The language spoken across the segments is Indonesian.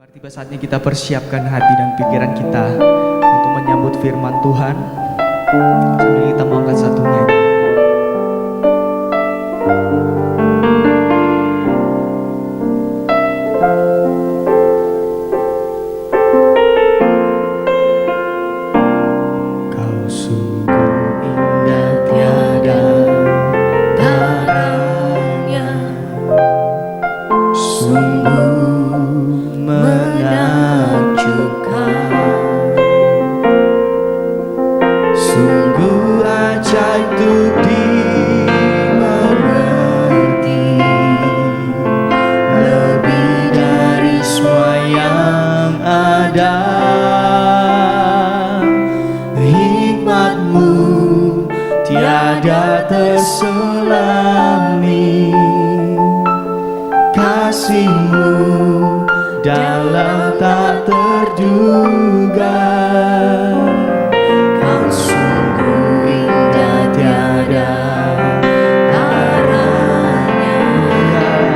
Mari tiba saatnya kita persiapkan hati dan pikiran kita untuk menyambut firman Tuhan. Sambil kita mengangkat satu nyanyi. Kau sungguh indah tiada taranya, sungguh menakjubkan, sungguh ajaib untuk dimengerti, lebih dari semua yang ada. Hikmatmu tiada terselami, kasihmu dalam tak terduga. Kau sungguh indah tiada taranya,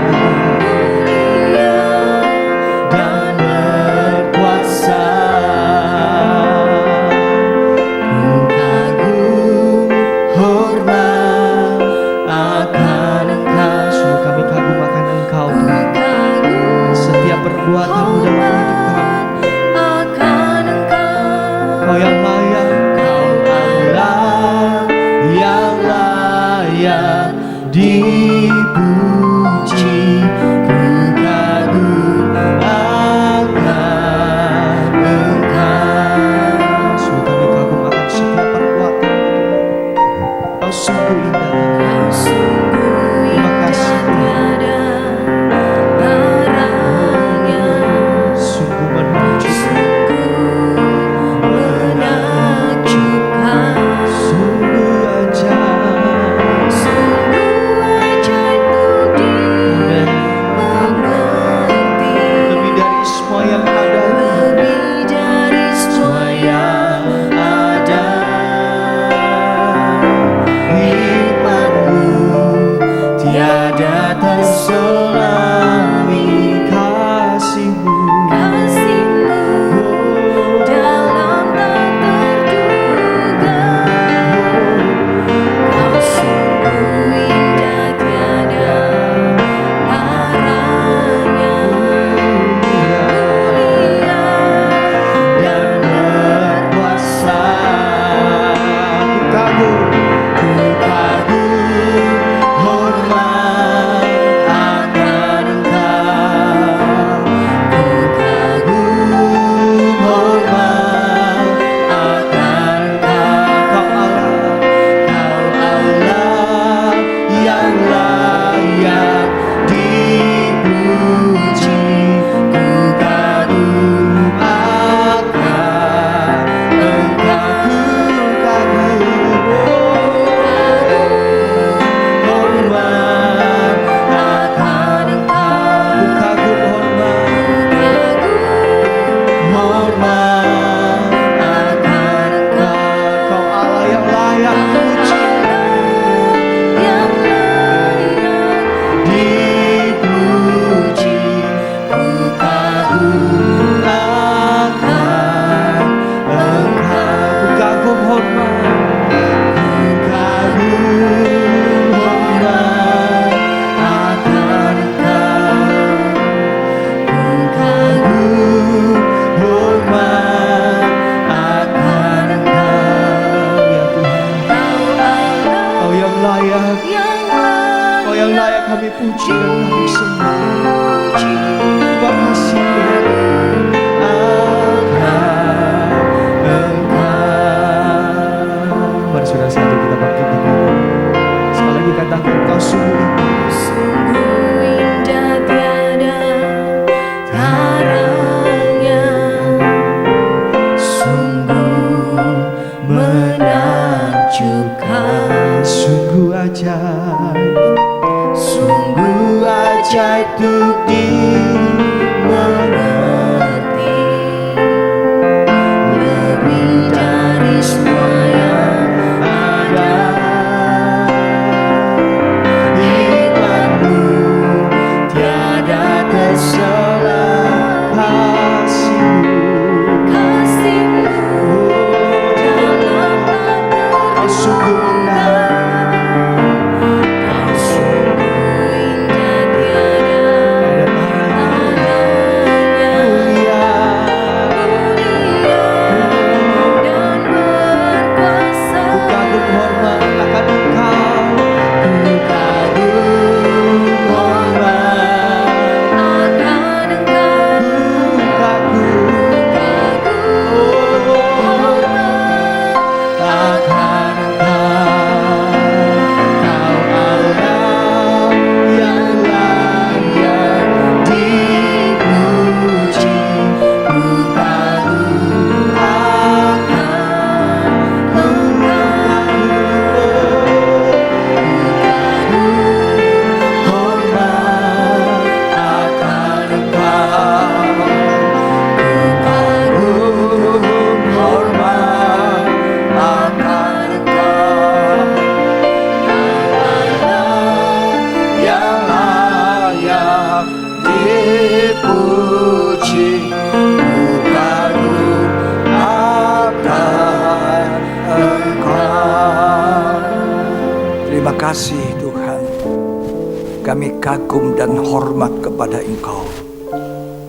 mulia dan berkuasa. Ku kagum hormat akan Engkau. Sungguh kami kagum akan Engkau Tuhan. Setiap perbuatanmu dalam hidup kami, Kau yang layak, Kau Allah yang layak dipuji. Ku kagum akan Engkau. Sungguh kami kagum akan setiap perbuatan Tuhan. Kau sungguh indah. Terima kasih Tuhan. kasih Tuhan. Kami kagum dan hormat kepada Engkau.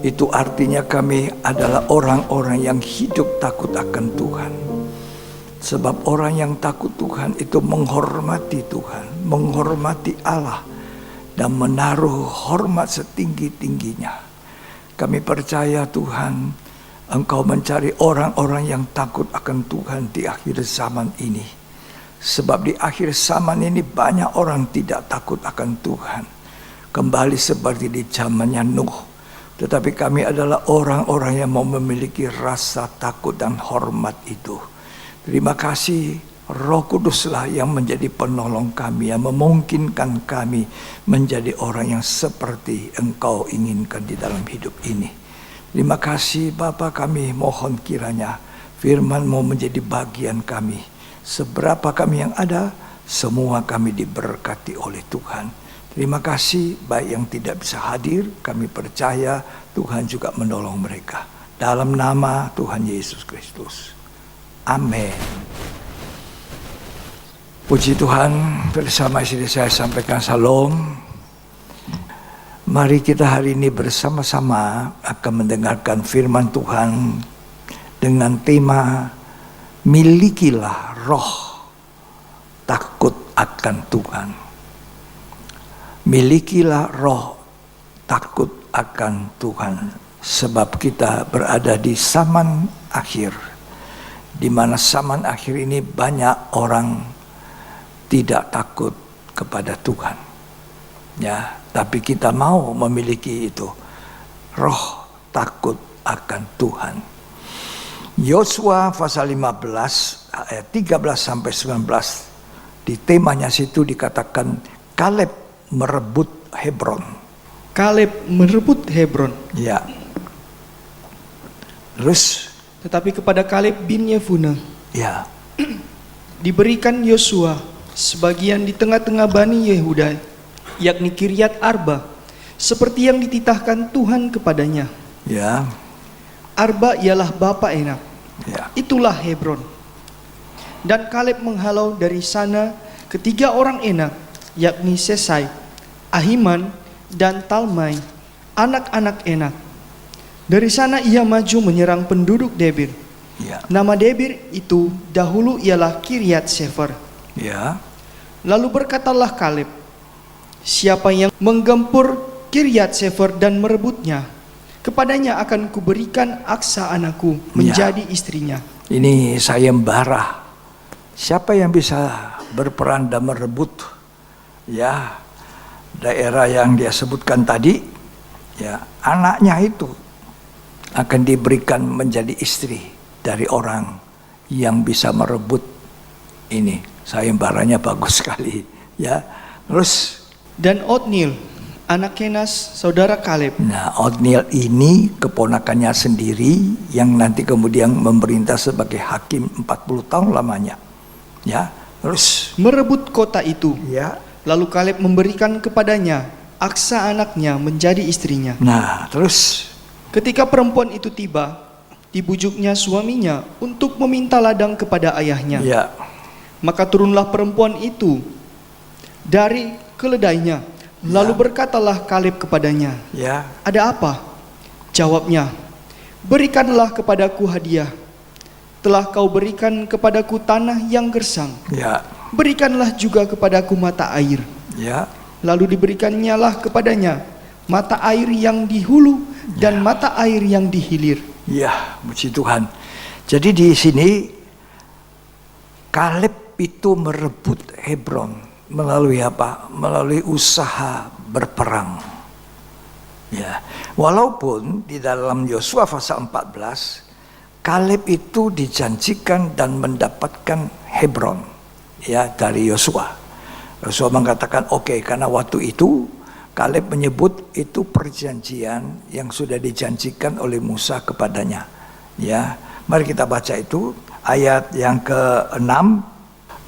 Itu artinya kami adalah orang-orang yang hidup takut akan Tuhan. Sebab orang yang takut Tuhan itu menghormati Tuhan, menghormati Allah, dan menaruh hormat setinggi-tingginya. Kami percaya Tuhan, Engkau mencari orang-orang yang takut akan Tuhan di akhir zaman ini. Sebab di akhir zaman ini banyak orang tidak takut akan Tuhan. Kembali seperti di zamannya Nuh. Tetapi kami adalah orang-orang yang mau memiliki rasa takut dan hormat itu. Terima kasih, Roh Kuduslah yang menjadi penolong kami, yang memungkinkan kami menjadi orang yang seperti Engkau inginkan di dalam hidup ini. Terima kasih Bapa, kami mohon kiranya firman-Mu menjadi bagian kami. Seberapa kami yang ada, semua kami diberkati oleh Tuhan. Terima kasih, baik yang tidak bisa hadir, kami percaya Tuhan juga menolong mereka. Dalam nama Tuhan Yesus Kristus. Amin. Puji Tuhan, bersama istri saya sampaikan salam. Mari kita hari ini bersama-sama akan mendengarkan firman Tuhan dengan tema milikilah roh takut akan Tuhan. Milikilah roh takut akan Tuhan. Sebab kita berada di zaman akhir, di mana zaman akhir ini banyak orang tidak takut kepada Tuhan. Ya, tapi kita mau memiliki itu, roh takut akan Tuhan. Yosua pasal 15 ayat 13 sampai 19, di temanya situ dikatakan Kaleb merebut Hebron. Kaleb merebut Hebron. Ya. Terus Tetapi kepada Kaleb bin Yefuneh ya, diberikan Yosua sebagian di tengah-tengah Bani Yehuda, yakni Kiryat Arba, seperti yang dititahkan Tuhan kepadanya. ya, Arba ialah bapa Enak, ya, itulah Hebron. Dan Kaleb menghalau dari sana ketiga orang Enak, yakni Sesai, Ahiman, dan Talmai, anak-anak Enak. Dari sana ia maju menyerang penduduk Debir. ya, Nama Debir itu dahulu ialah Kiryat Sefer. ya, Lalu berkatalah Kaleb, siapa yang menggempur Kiryat Sefer dan merebutnya, kepadanya akan kuberikan Aksa anakku menjadi istrinya. Ini sayembara. Siapa yang bisa berperan dan merebut ya daerah yang dia sebutkan tadi, ya anaknya itu akan diberikan menjadi istri dari orang yang bisa merebut ini. Sayembaranya bagus sekali ya. Terus Dan Otniel, anak Kenas, saudara Kaleb. nah, Otniel ini keponakannya sendiri yang nanti kemudian memerintah sebagai hakim 40 tahun lamanya. Ya, terus Merebut kota itu. ya. Lalu Kaleb memberikan kepadanya Aksa anaknya menjadi istrinya. Nah, terus Ketika perempuan itu tiba, dibujuknya suaminya untuk meminta ladang kepada ayahnya. ya, Maka turunlah perempuan itu dari keledainya. Lalu berkatalah Kaleb kepadanya, ya, ada apa? Jawabnya, berikanlah kepadaku hadiah. Telah kau berikan kepadaku tanah yang gersang. ya, Berikanlah juga kepadaku mata air. ya, Lalu diberikannya lah kepadanya mata air yang di hulu dan mata air yang di hilir. ya, puji Tuhan. Jadi di sini Kaleb itu merebut Hebron melalui apa? Melalui usaha berperang. Ya, walaupun di dalam Yosua pasal 14 Kaleb itu dijanjikan dan mendapatkan Hebron ya dari Yosua. Yosua mengatakan oke, karena waktu itu Kaleb menyebut itu perjanjian yang sudah dijanjikan oleh Musa kepadanya. Ya, mari kita baca itu ayat yang ke-6,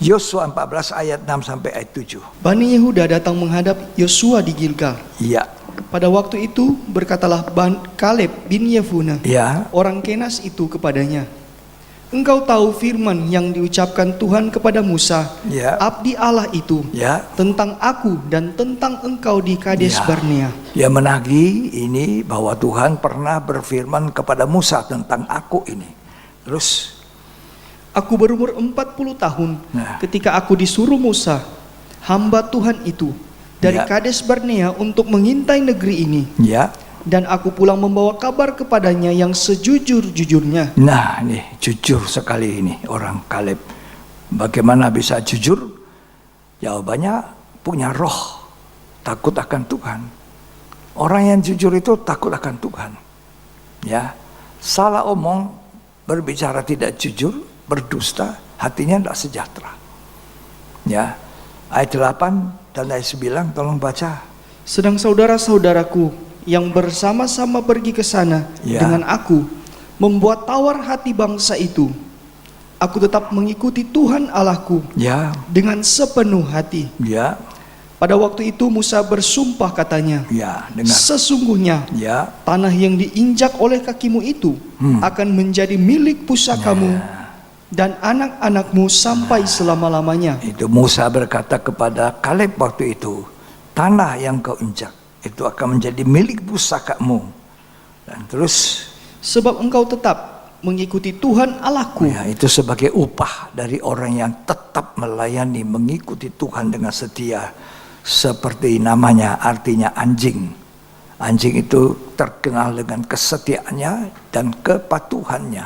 Yosua 14 ayat 6 sampai ayat 7. Bani Yehuda datang menghadap Yosua di Gilgal. Iya. Pada waktu itu berkatalah Kaleb bin Yefuneh, Ya. orang Kenas itu kepadanya, Engkau tahu firman yang diucapkan Tuhan kepada Musa, Ya. abdi Allah itu, Ya. tentang aku dan tentang engkau di Kades Ya. Barnea. Dia menagih ini bahwa Tuhan pernah berfirman kepada Musa tentang aku ini. Terus, Aku berumur 40 tahun Nah. ketika aku disuruh Musa, hamba Tuhan itu, dari Ya. Kades Barnea untuk mengintai negeri ini. ya. Dan aku pulang membawa kabar kepadanya yang sejujur-jujurnya. Nah, ini jujur sekali ini orang Kaleb. Bagaimana bisa jujur? Jawabannya punya roh, takut akan Tuhan. Orang yang jujur itu takut akan Tuhan. Ya, salah omong, berbicara tidak jujur, berdusta, hatinya tidak sejahtera. Ya, ayat 8 dan ayat 9 tolong baca. Sedang saudara-saudaraku yang bersama-sama pergi ke sana Ya. dengan aku membuat tawar hati bangsa itu. Aku tetap mengikuti Tuhan Allahku Ya, dengan sepenuh hati. ya, Pada waktu itu Musa bersumpah katanya, ya, dengar. sesungguhnya Ya, tanah yang diinjak oleh kakimu itu akan menjadi milik pusakamu dan anak-anakmu sampai selama-lamanya. itu Musa berkata kepada Kaleb waktu itu, tanah yang kau injak itu akan menjadi milik pusakamu. Dan terus, Sebab engkau tetap mengikuti Tuhan Allahku. ya, itu sebagai upah dari orang yang tetap melayani, mengikuti Tuhan dengan setia. Seperti namanya, artinya anjing. Anjing itu terkenal dengan kesetiaannya dan kepatuhannya,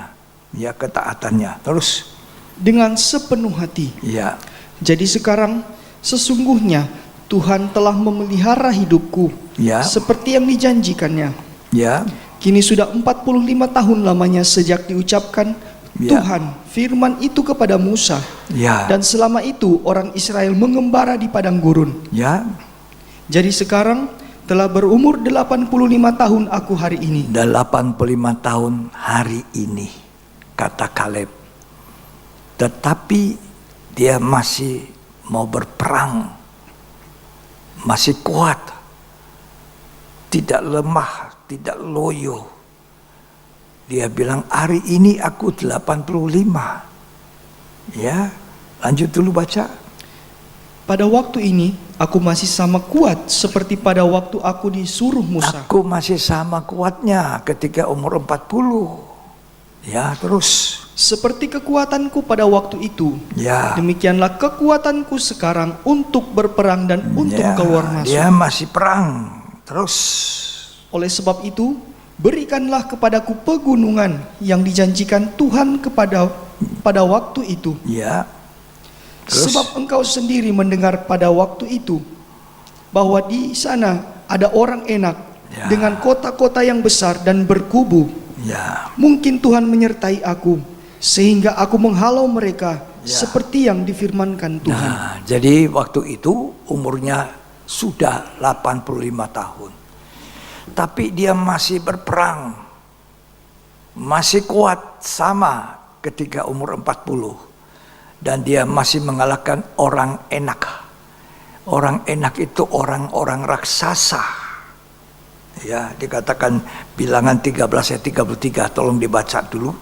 ya, ketaatannya. Terus, Dengan sepenuh hati. ya, Jadi sekarang sesungguhnya Tuhan telah memelihara hidupku ya, seperti yang dijanjikannya. ya, Kini sudah 45 tahun lamanya sejak diucapkan Ya. Tuhan firman itu kepada Musa. ya, Dan selama itu orang Israel mengembara di padang gurun. ya. Jadi sekarang telah berumur 85 tahun aku hari ini. 85 tahun hari ini, kata Kaleb. Tetapi dia masih mau berperang, masih kuat, tidak lemah, tidak loyo. Dia bilang, hari ini aku 85. Ya, lanjut dulu baca. Pada waktu ini aku masih sama kuat seperti pada waktu aku disuruh Musa. Aku masih sama kuatnya ketika umur 40. Ya, terus. Seperti kekuatanku pada waktu itu, Ya. demikianlah kekuatanku sekarang untuk berperang dan untuk Ya, keluar masuk. dia masih perang. Terus. Oleh sebab itu, berikanlah kepadaku pegunungan yang dijanjikan Tuhan pada waktu itu. Ya. Terus. Sebab engkau sendiri mendengar pada waktu itu bahwa di sana ada orang Enak Ya. dengan kota-kota yang besar dan berkubu. Ya. Mungkin Tuhan menyertai aku sehingga aku menghalau mereka Ya. seperti yang difirmankan Tuhan. Nah, jadi waktu itu umurnya sudah 85 tahun. Tapi dia masih berperang. Masih kuat sama ketika umur 40. Dan dia masih mengalahkan orang Enak. Orang Enak itu orang-orang raksasa. Ya, dikatakan bilangan 13 ayat 33, tolong dibaca dulu.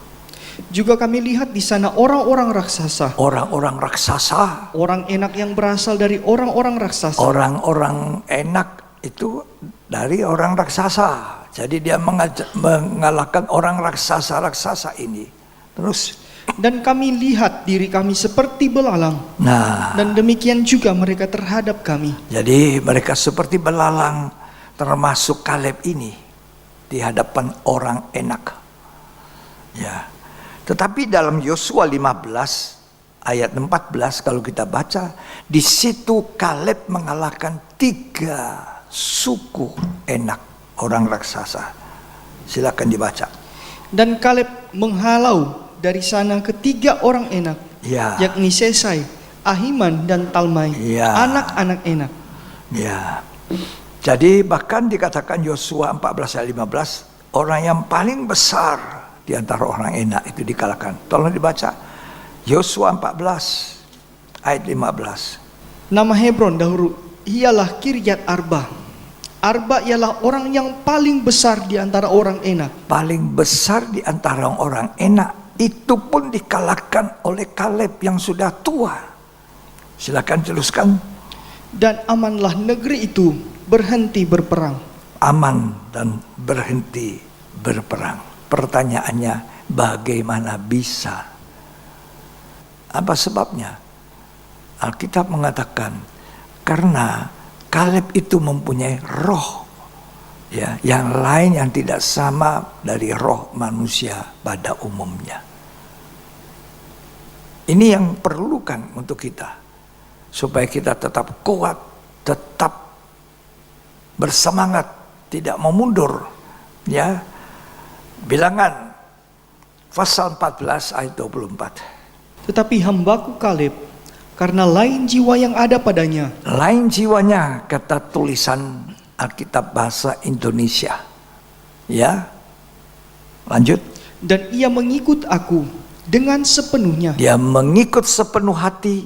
Juga kami lihat di sana orang-orang raksasa. Orang-orang raksasa, Orang Enak yang berasal dari orang-orang raksasa. orang-orang Enak itu dari orang raksasa. Jadi dia mengalahkan orang raksasa-raksasa ini. Terus, Dan kami lihat diri kami seperti belalang. nah, Dan demikian juga mereka terhadap kami. jadi mereka seperti belalang, termasuk Kaleb ini di hadapan orang Enak. Ya. Tetapi dalam Yosua 15 ayat 14 kalau kita baca, di situ Kaleb mengalahkan 3 suku Enak, orang raksasa. Silakan dibaca. Dan Kaleb menghalau dari sana ketiga orang Enak, Ya. yakni Sesai, Ahiman, dan Talmai, Ya. anak-anak Enak. Ya. Jadi bahkan dikatakan Yosua 14 ayat 15, orang yang paling besar di antara orang Enak itu dikalahkan. Tolong dibaca. Yosua 14 ayat 15. Nama Hebron dahulu ialah Kiryat Arba. Arba ialah orang yang paling besar di antara orang Enak. Paling besar di antara orang Enak itu pun dikalahkan oleh Kaleb yang sudah tua. Silakan teruskan. Dan amanlah negeri itu berhenti berperang. Aman dan berhenti berperang. Pertanyaannya, bagaimana bisa? Apa sebabnya? Alkitab mengatakan karena Kaleb itu mempunyai roh, ya, yang lain yang tidak sama dari roh manusia pada umumnya. Ini yang perlukan untuk kita, supaya kita tetap kuat, tetap bersemangat, tidak mau mundur. Ya, Bilangan pasal 14 ayat 24. Tetapi hambaku Kaleb, karena lain jiwa yang ada padanya. Lain jiwanya, kata tulisan Alkitab bahasa Indonesia. Ya, lanjut. Dan ia mengikut aku dengan sepenuhnya. Dia mengikut sepenuh hati.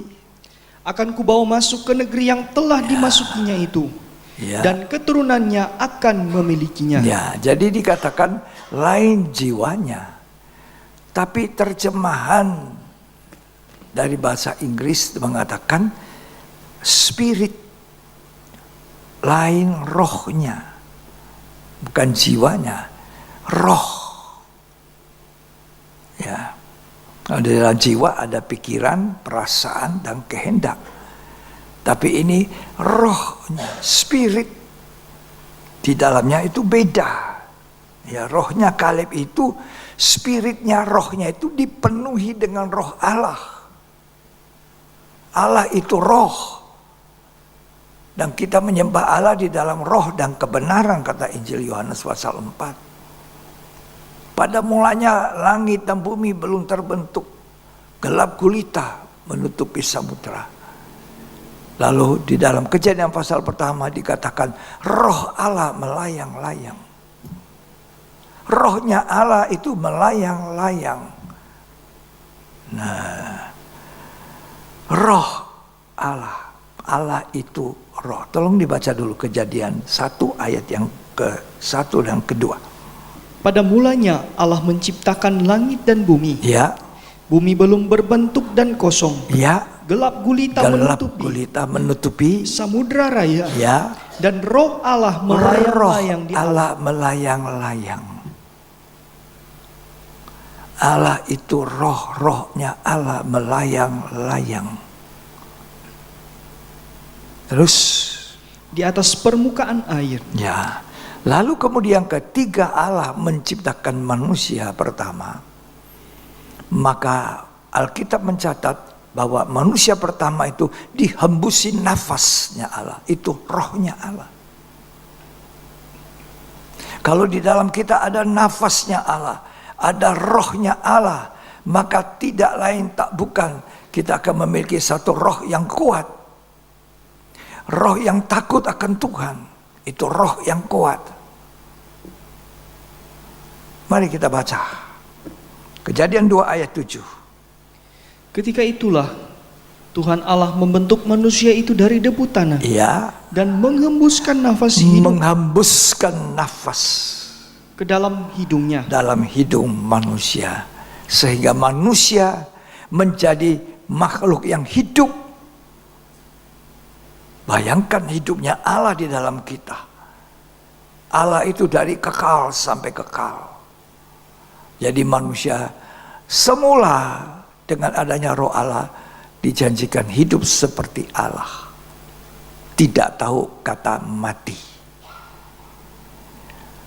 Akan kubawa masuk ke negeri yang telah dimasukinya itu. Ya. Dan keturunannya akan memilikinya. Ya, jadi dikatakan lain jiwanya. Tapi terjemahan dari bahasa Inggris mengatakan spirit, lain rohnya, bukan jiwanya, roh. Ya, di dalam jiwa ada pikiran, perasaan, dan kehendak. Tapi ini rohnya, spirit, di dalamnya itu beda. Ya, rohnya Kaleb itu, spiritnya, rohnya itu dipenuhi dengan roh Allah. Allah itu roh. Dan kita menyembah Allah di dalam roh dan kebenaran, kata Injil Yohanes pasal 4. Pada mulanya langit dan bumi belum terbentuk. Gelap gulita menutupi samudera. Lalu di dalam Kejadian pasal pertama dikatakan roh Allah melayang-layang. Rohnya Allah itu melayang-layang. Nah, roh Allah. Allah itu roh. Tolong dibaca dulu Kejadian 1 ayat yang ke-1 dan kedua. Pada mulanya Allah menciptakan langit dan bumi. Ya. Bumi belum berbentuk dan kosong. Ya. Gelap gulita menutupi samudra raya. Ya. Dan roh Allah melayang-layang di Allah melayang-layang. Allah itu roh, rohnya Allah melayang-layang. Terus di atas permukaan air. Ya. Lalu kemudian ketika Allah menciptakan manusia pertama, maka Alkitab mencatat bahwa manusia pertama itu dihembusi nafasnya Allah. Itu rohnya Allah. Kalau di dalam kita ada nafasnya Allah, ada rohnya Allah, maka tidak lain tak bukan kita akan memiliki satu roh yang kuat. Roh yang takut akan Tuhan. Itu roh yang kuat. Mari kita baca Kejadian 2 ayat 7. Ketika itulah Tuhan Allah membentuk manusia itu dari debu tanah. Ya. Dan menghembuskan nafas hidup. Menghembuskan nafas ke dalam hidungnya. Dalam hidung manusia. Sehingga manusia menjadi makhluk yang hidup. Bayangkan hidupnya Allah di dalam kita. Allah itu dari kekal sampai kekal. Jadi manusia semula dengan adanya roh Allah dijanjikan hidup seperti Allah. Tidak tahu kata mati.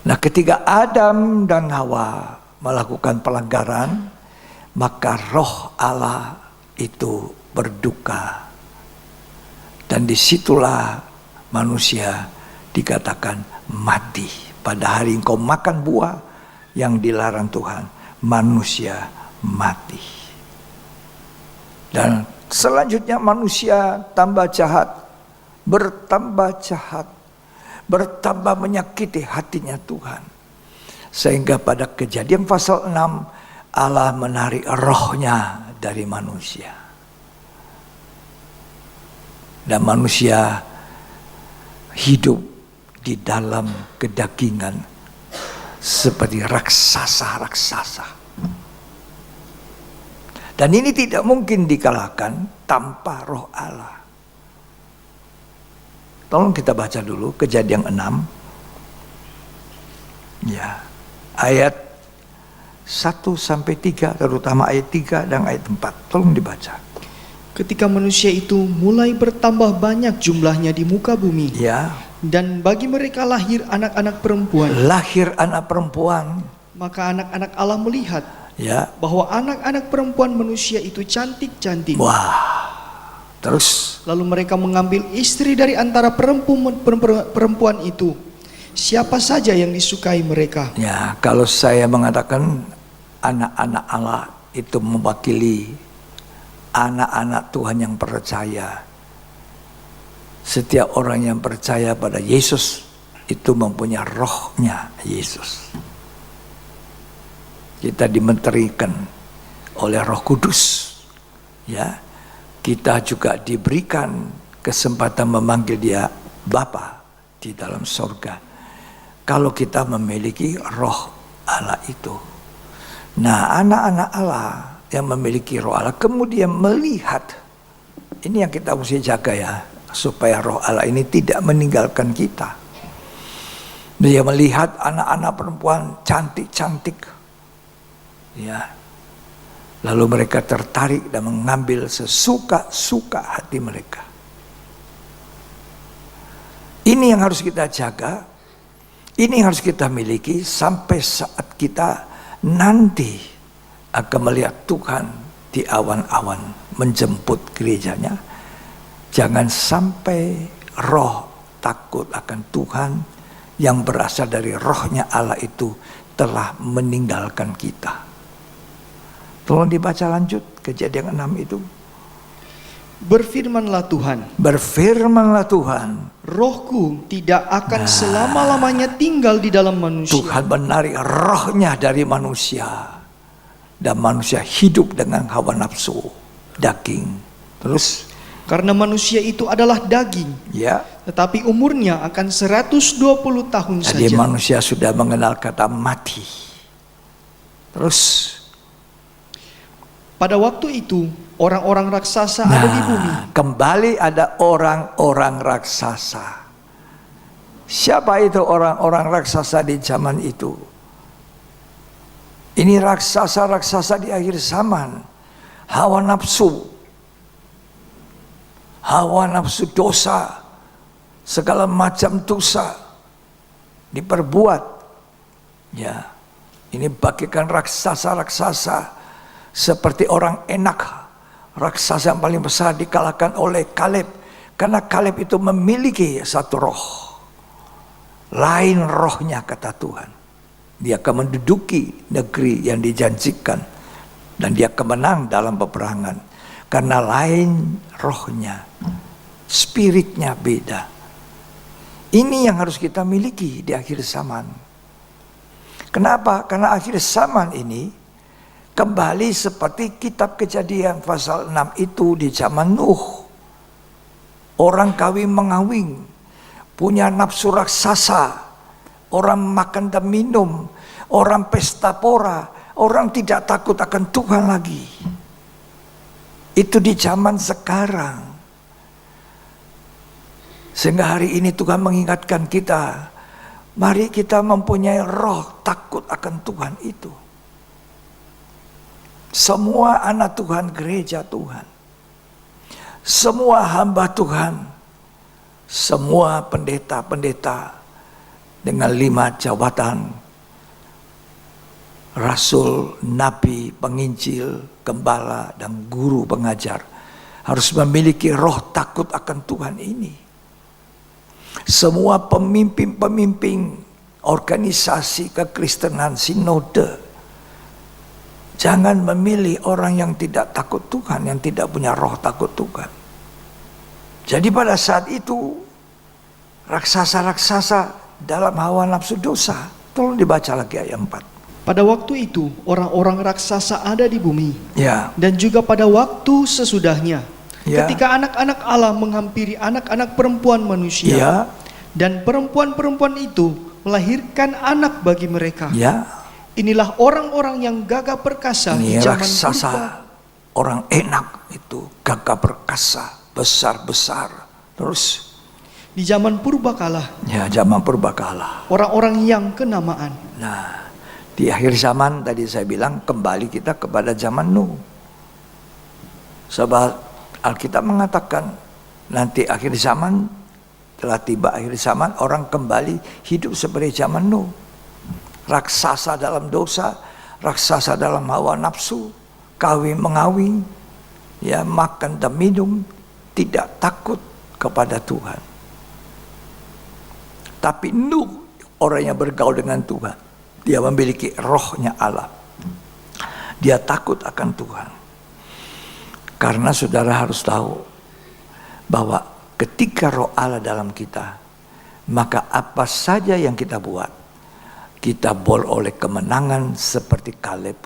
Nah, ketika Adam dan Hawa melakukan pelanggaran, maka roh Allah itu berduka. Dan disitulah manusia dikatakan mati. Pada hari engkau makan buah yang dilarang Tuhan, manusia mati. Dan selanjutnya manusia tambah jahat, bertambah jahat, bertambah menyakiti hatinya Tuhan. Sehingga pada Kejadian pasal 6 Allah menarik rohnya dari manusia. Dan manusia hidup di dalam kedagingan seperti raksasa-raksasa. Dan ini tidak mungkin dikalahkan tanpa Roh Allah. Tolong kita baca dulu Kejadian 6. Ya, ayat 1-3, terutama ayat 3 dan ayat 4. Tolong dibaca. Ketika manusia itu mulai bertambah banyak jumlahnya di muka bumi, Ya, dan bagi mereka lahir anak-anak perempuan, lahir anak perempuan. maka anak-anak Allah melihat Ya, bahwa anak-anak perempuan manusia itu cantik-cantik. wah. Terus, Lalu mereka mengambil istri dari antara perempuan itu, siapa saja yang disukai mereka. ya, kalau saya mengatakan anak-anak Allah itu mewakili anak-anak Tuhan yang percaya. Setiap orang yang percaya pada Yesus itu mempunyai rohnya Yesus. Kita dimenterikan oleh Roh Kudus. Ya, kita juga diberikan kesempatan memanggil Dia Bapa di dalam sorga. Kalau kita memiliki Roh Allah itu. Nah, anak-anak Allah yang memiliki Roh Allah kemudian melihat. Ini yang kita mesti jaga ya, supaya Roh Allah ini tidak meninggalkan kita. Dia melihat anak-anak perempuan cantik-cantik. Ya. Lalu mereka tertarik dan mengambil sesuka-suka hati mereka. Ini yang harus kita jaga. Ini yang harus kita miliki sampai saat kita nanti akan melihat Tuhan di awan-awan menjemput gerejanya. Jangan sampai roh takut akan Tuhan yang berasal dari rohnya Allah itu telah meninggalkan kita. Tolong dibaca lanjut Kejadian 6 itu. Berfirmanlah Tuhan, Berfirmanlah Tuhan. Rohku tidak akan selama-lamanya tinggal di dalam manusia. Tuhan menarik rohnya dari manusia. Dan manusia hidup dengan hawa nafsu daging. Terus, Karena manusia itu adalah daging, ya, tetapi umurnya akan 120 tahun jadi saja. manusia sudah mengenal kata mati. Terus, Pada waktu itu orang-orang raksasa ada di bumi. kembali ada orang-orang raksasa. Siapa itu orang-orang raksasa di zaman itu? Ini raksasa-raksasa di akhir zaman. Hawa nafsu dosa, segala macam dosa diperbuat. Ya, ini bagikan raksasa-raksasa seperti orang Enak, raksasa yang paling besar dikalahkan oleh Kaleb, karena Kaleb itu memiliki satu roh, lain rohnya kata Tuhan. Dia akan menduduki negeri yang dijanjikan dan dia akan menang dalam peperangan karena lain rohnya, spiritnya beda. Ini yang harus kita miliki di akhir zaman. Kenapa? Karena akhir zaman ini kembali seperti kitab Kejadian pasal 6 itu di zaman Nuh. Orang kawin mengawin, punya nafsu raksasa, orang makan dan minum, orang pesta pora, orang tidak takut akan Tuhan lagi. Itu di zaman sekarang. Sehingga hari ini Tuhan mengingatkan kita, mari kita mempunyai roh takut akan Tuhan itu. Semua anak Tuhan, gereja Tuhan, semua hamba Tuhan, semua pendeta-pendeta dengan 5 jabatan, rasul, nabi, penginjil, gembala, dan guru pengajar, harus memiliki roh takut akan Tuhan ini. Semua pemimpin-pemimpin organisasi kekristenan, sinode, jangan memilih orang yang tidak takut Tuhan, yang tidak punya roh takut Tuhan. Jadi pada saat itu, raksasa-raksasa dalam hawa nafsu dosa. Tolong dibaca lagi ayat 4. Pada waktu itu orang-orang raksasa ada di bumi. Ya, Dan juga pada waktu sesudahnya, ya, ketika anak-anak Allah menghampiri anak-anak perempuan manusia, ya, dan perempuan-perempuan itu melahirkan anak bagi mereka. ya. Inilah orang-orang yang gagah perkasa di Ini zaman raksasa. purba. orang enak itu, gagah perkasa, besar-besar. Terus Di zaman purbakala, ya zaman purbakala. orang-orang yang kenamaan. Nah, di akhir zaman tadi saya bilang kembali kita kepada zaman Nuh. Sebab Alkitab mengatakan nanti akhir zaman, telah tiba akhir zaman, orang kembali hidup seperti zaman Nuh. Raksasa dalam dosa, raksasa dalam hawa nafsu, kawin mengawin, ya makan dan minum, tidak takut kepada Tuhan. Tapi Nuh, orang yang bergaul dengan Tuhan, dia memiliki rohnya Allah. Dia takut akan Tuhan. Karena saudara harus tahu bahwa ketika roh Allah dalam kita, maka apa saja yang kita buat, kita beroleh kemenangan seperti Kaleb.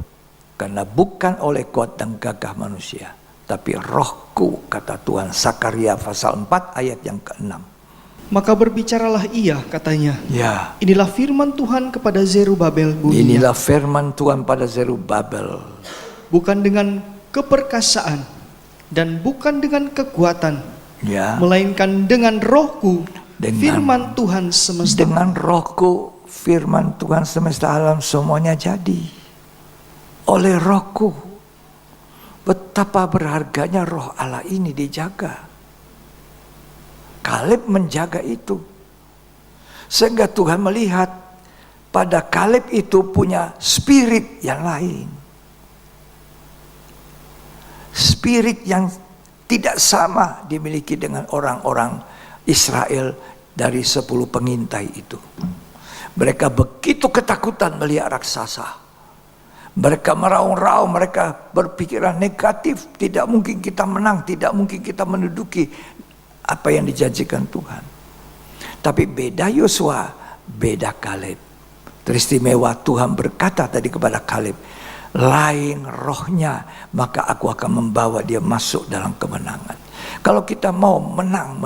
Karena bukan oleh kuat dan gagah manusia, tapi rohku, kata Tuhan. Sakaria pasal 4 ayat yang ke-6. Maka berbicaralah ia, katanya. Ya, Inilah firman Tuhan kepada Zerubabel bunyinya. inilah firman Tuhan pada Zerubabel. Bukan dengan keperkasaan dan bukan dengan kekuatan, Ya, melainkan dengan rohku, Dengan- firman Tuhan semesta. dengan rohku, firman Tuhan semesta alam semuanya jadi. Oleh rohku. Betapa berharganya roh Allah ini dijaga. Kaleb menjaga itu. Sehingga Tuhan melihat pada Kaleb itu punya spirit yang lain. Spirit yang tidak sama dimiliki dengan orang-orang Israel dari 10 pengintai itu. Mereka begitu ketakutan melihat raksasa. Mereka meraung-raung, mereka berpikiran negatif. Tidak mungkin kita menang, tidak mungkin kita menduduki apa yang dijanjikan Tuhan. Tapi beda Yosua, beda Kaleb. Teristimewa Tuhan berkata tadi kepada Kaleb, lain rohnya, maka aku akan membawa dia masuk dalam kemenangan. Kalau kita mau menang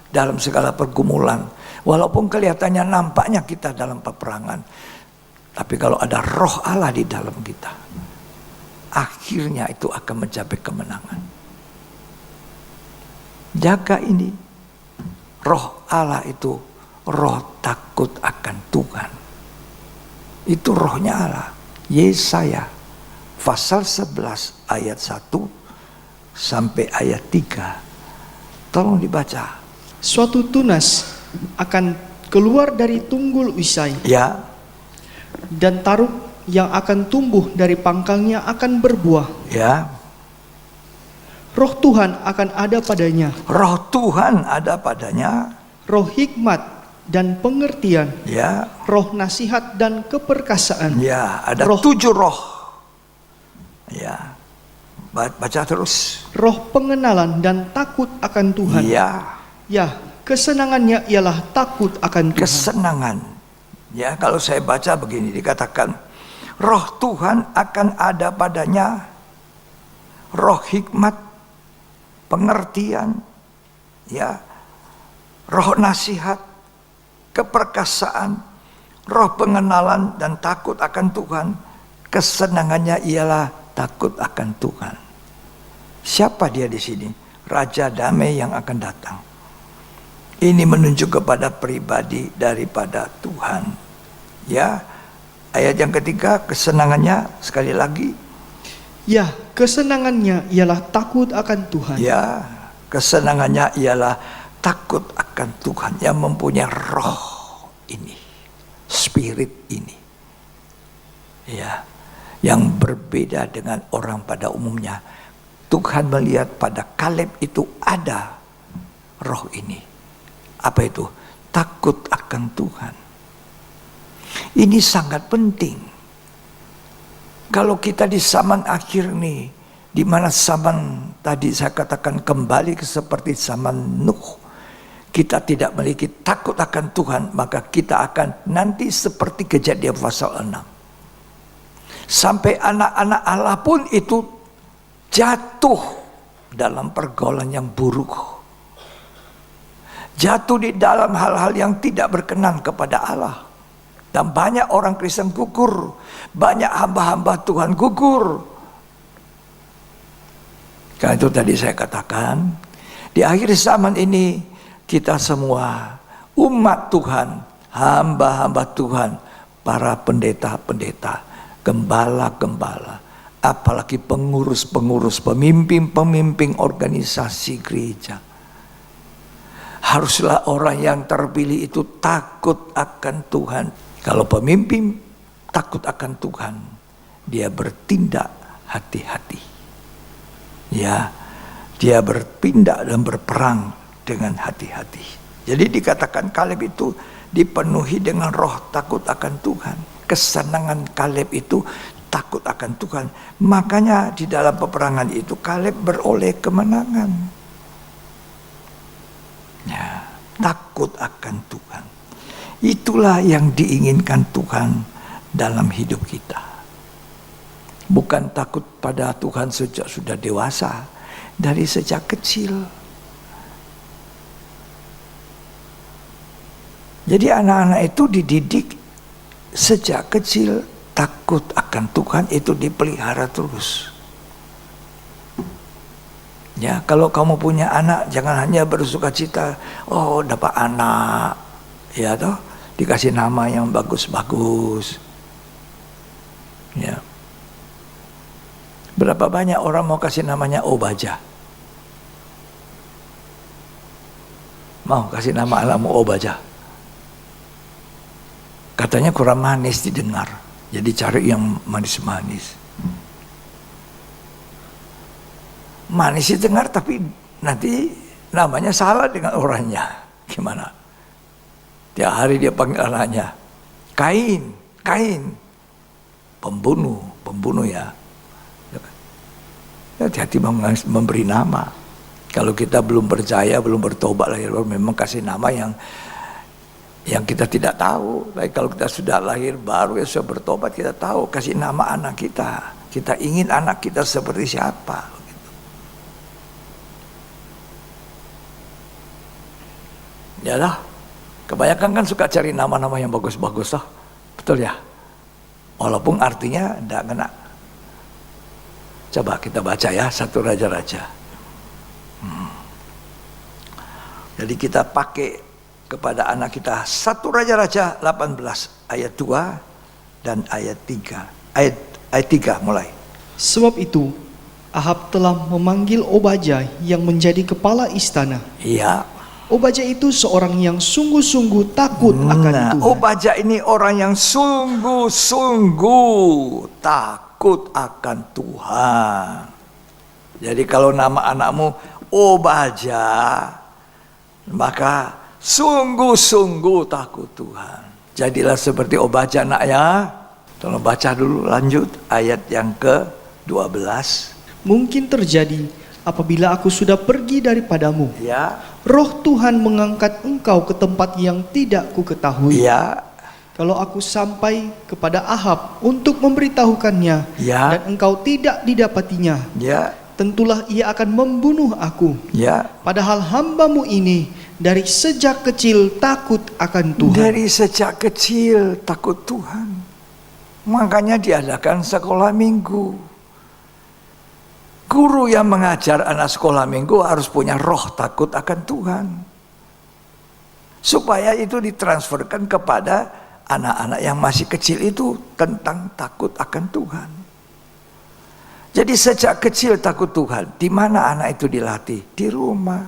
dalam segala pergumulan, walaupun kelihatannya nampaknya kita dalam peperangan, tapi kalau ada roh Allah di dalam kita, akhirnya itu akan mencapai kemenangan. Jaga ini. Roh Allah itu roh takut akan Tuhan. Itu rohnya Allah. Yesaya pasal 11 ayat 1 sampai ayat 3. Tolong dibaca. Suatu tunas akan keluar dari tunggul Isai, Ya, dan taruk yang akan tumbuh dari pangkalnya akan berbuah. ya. Roh Tuhan akan ada padanya, Roh Tuhan ada padanya. roh hikmat dan pengertian, Ya, roh nasihat dan keperkasaan, ya. Ada Roh. 7 roh. Ya. Baca terus. roh pengenalan dan takut akan Tuhan. Ya. Ya, kesenangannya ialah takut akan Tuhan. Kesenangan. Ya, kalau saya baca begini dikatakan, roh Tuhan akan ada padanya, roh hikmat, pengertian, ya, roh nasihat, keperkasaan, roh pengenalan dan takut akan Tuhan. Kesenangannya ialah takut akan Tuhan. Siapa dia di sini? Raja damai yang akan datang. Ini menunjuk kepada pribadi daripada Tuhan. Ya, ayat yang ketiga, kesenangannya sekali lagi. Ya, kesenangannya ialah takut akan Tuhan. Ya, kesenangannya ialah takut akan Tuhan yang mempunyai roh ini, spirit ini. Ya, yang berbeda dengan orang pada umumnya. Tuhan melihat pada Kaleb itu ada roh ini. Apa itu? Takut akan Tuhan. Ini sangat penting. Kalau kita di zaman akhir nih, di mana zaman tadi saya katakan kembali ke seperti zaman Nuh, kita tidak memiliki takut akan Tuhan, maka kita akan nanti seperti Kejadian pasal 6. Sampai anak-anak Allah pun itu jatuh dalam pergaulan yang buruk. Jatuh di dalam hal-hal yang tidak berkenan kepada Allah. Dan banyak orang Kristen gugur. Banyak hamba-hamba Tuhan gugur. Karena itu tadi saya katakan, di akhir zaman ini kita semua umat Tuhan, hamba-hamba Tuhan, para pendeta-pendeta, gembala-gembala, apalagi pengurus-pengurus, pemimpin-pemimpin organisasi gereja. Haruslah orang yang terpilih itu takut akan Tuhan. Kalau pemimpin takut akan Tuhan, dia bertindak hati-hati. Ya, dia bertindak dan berperang dengan hati-hati. Jadi dikatakan Kaleb itu dipenuhi dengan roh takut akan Tuhan. Kesenangan Kaleb itu takut akan Tuhan. Makanya di dalam peperangan itu Kaleb beroleh kemenangan. Ya, takut akan Tuhan. Itulah yang diinginkan Tuhan dalam hidup kita. Bukan takut pada Tuhan sejak sudah dewasa, dari sejak kecil. Jadi anak-anak itu dididik sejak kecil takut akan Tuhan, itu dipelihara terus. Ya, kalau kamu punya anak jangan hanya bersukacita, oh dapat anak, ya toh, dikasih nama yang bagus-bagus. Ya. Berapa banyak orang mau kasih namanya Obaja? Mau kasih nama anakmu Obaja? Katanya kurang manis didengar, jadi cari yang manis-manis. Manis didengar tapi nanti namanya salah dengan orangnya. Gimana? Tiap hari dia panggil anaknya Kain, Kain, pembunuh ya. Hati-hati memberi nama. Kalau kita belum percaya, belum bertobat lahir baru, memang kasih nama yang kita tidak tahu. Tapi kalau kita sudah lahir baru, ya sudah bertobat, kita tahu kasih nama anak kita. Kita ingin anak kita seperti siapa. Ya lah, kebanyakan kan suka cari nama-nama yang bagus-bagus lah, betul ya? Walaupun artinya tidak kena. Coba kita baca ya, 1 Raja-Raja. Jadi kita pakai kepada anak kita 1 Raja-Raja 18 ayat 2 dan ayat 3. Ayat 3 mulai. Sebab itu Ahab telah memanggil Obaja yang menjadi kepala istana. Iya. Obaja itu seorang yang sungguh-sungguh takut akan Tuhan. Obaja ini orang yang sungguh-sungguh takut akan Tuhan. Jadi kalau nama anakmu Obaja, maka sungguh-sungguh takut Tuhan. Jadilah seperti Obaja nak ya. Tolong baca dulu lanjut ayat yang ke-12. Mungkin terjadi apabila aku sudah pergi daripadamu, Ya. Roh Tuhan mengangkat engkau ke tempat yang tidak ku ketahui. Ya. Kalau aku sampai kepada Ahab untuk memberitahukannya, Ya. dan engkau tidak didapatinya, Ya. tentulah ia akan membunuh aku. Ya. Padahal hambamu ini dari sejak kecil takut akan Tuhan. Dari sejak kecil takut Tuhan. Makanya diadakan sekolah minggu. Guru yang mengajar anak sekolah minggu harus punya roh takut akan Tuhan. Supaya itu ditransferkan kepada anak-anak yang masih kecil itu tentang takut akan Tuhan. Jadi sejak kecil takut Tuhan. Di mana anak itu dilatih? Di rumah.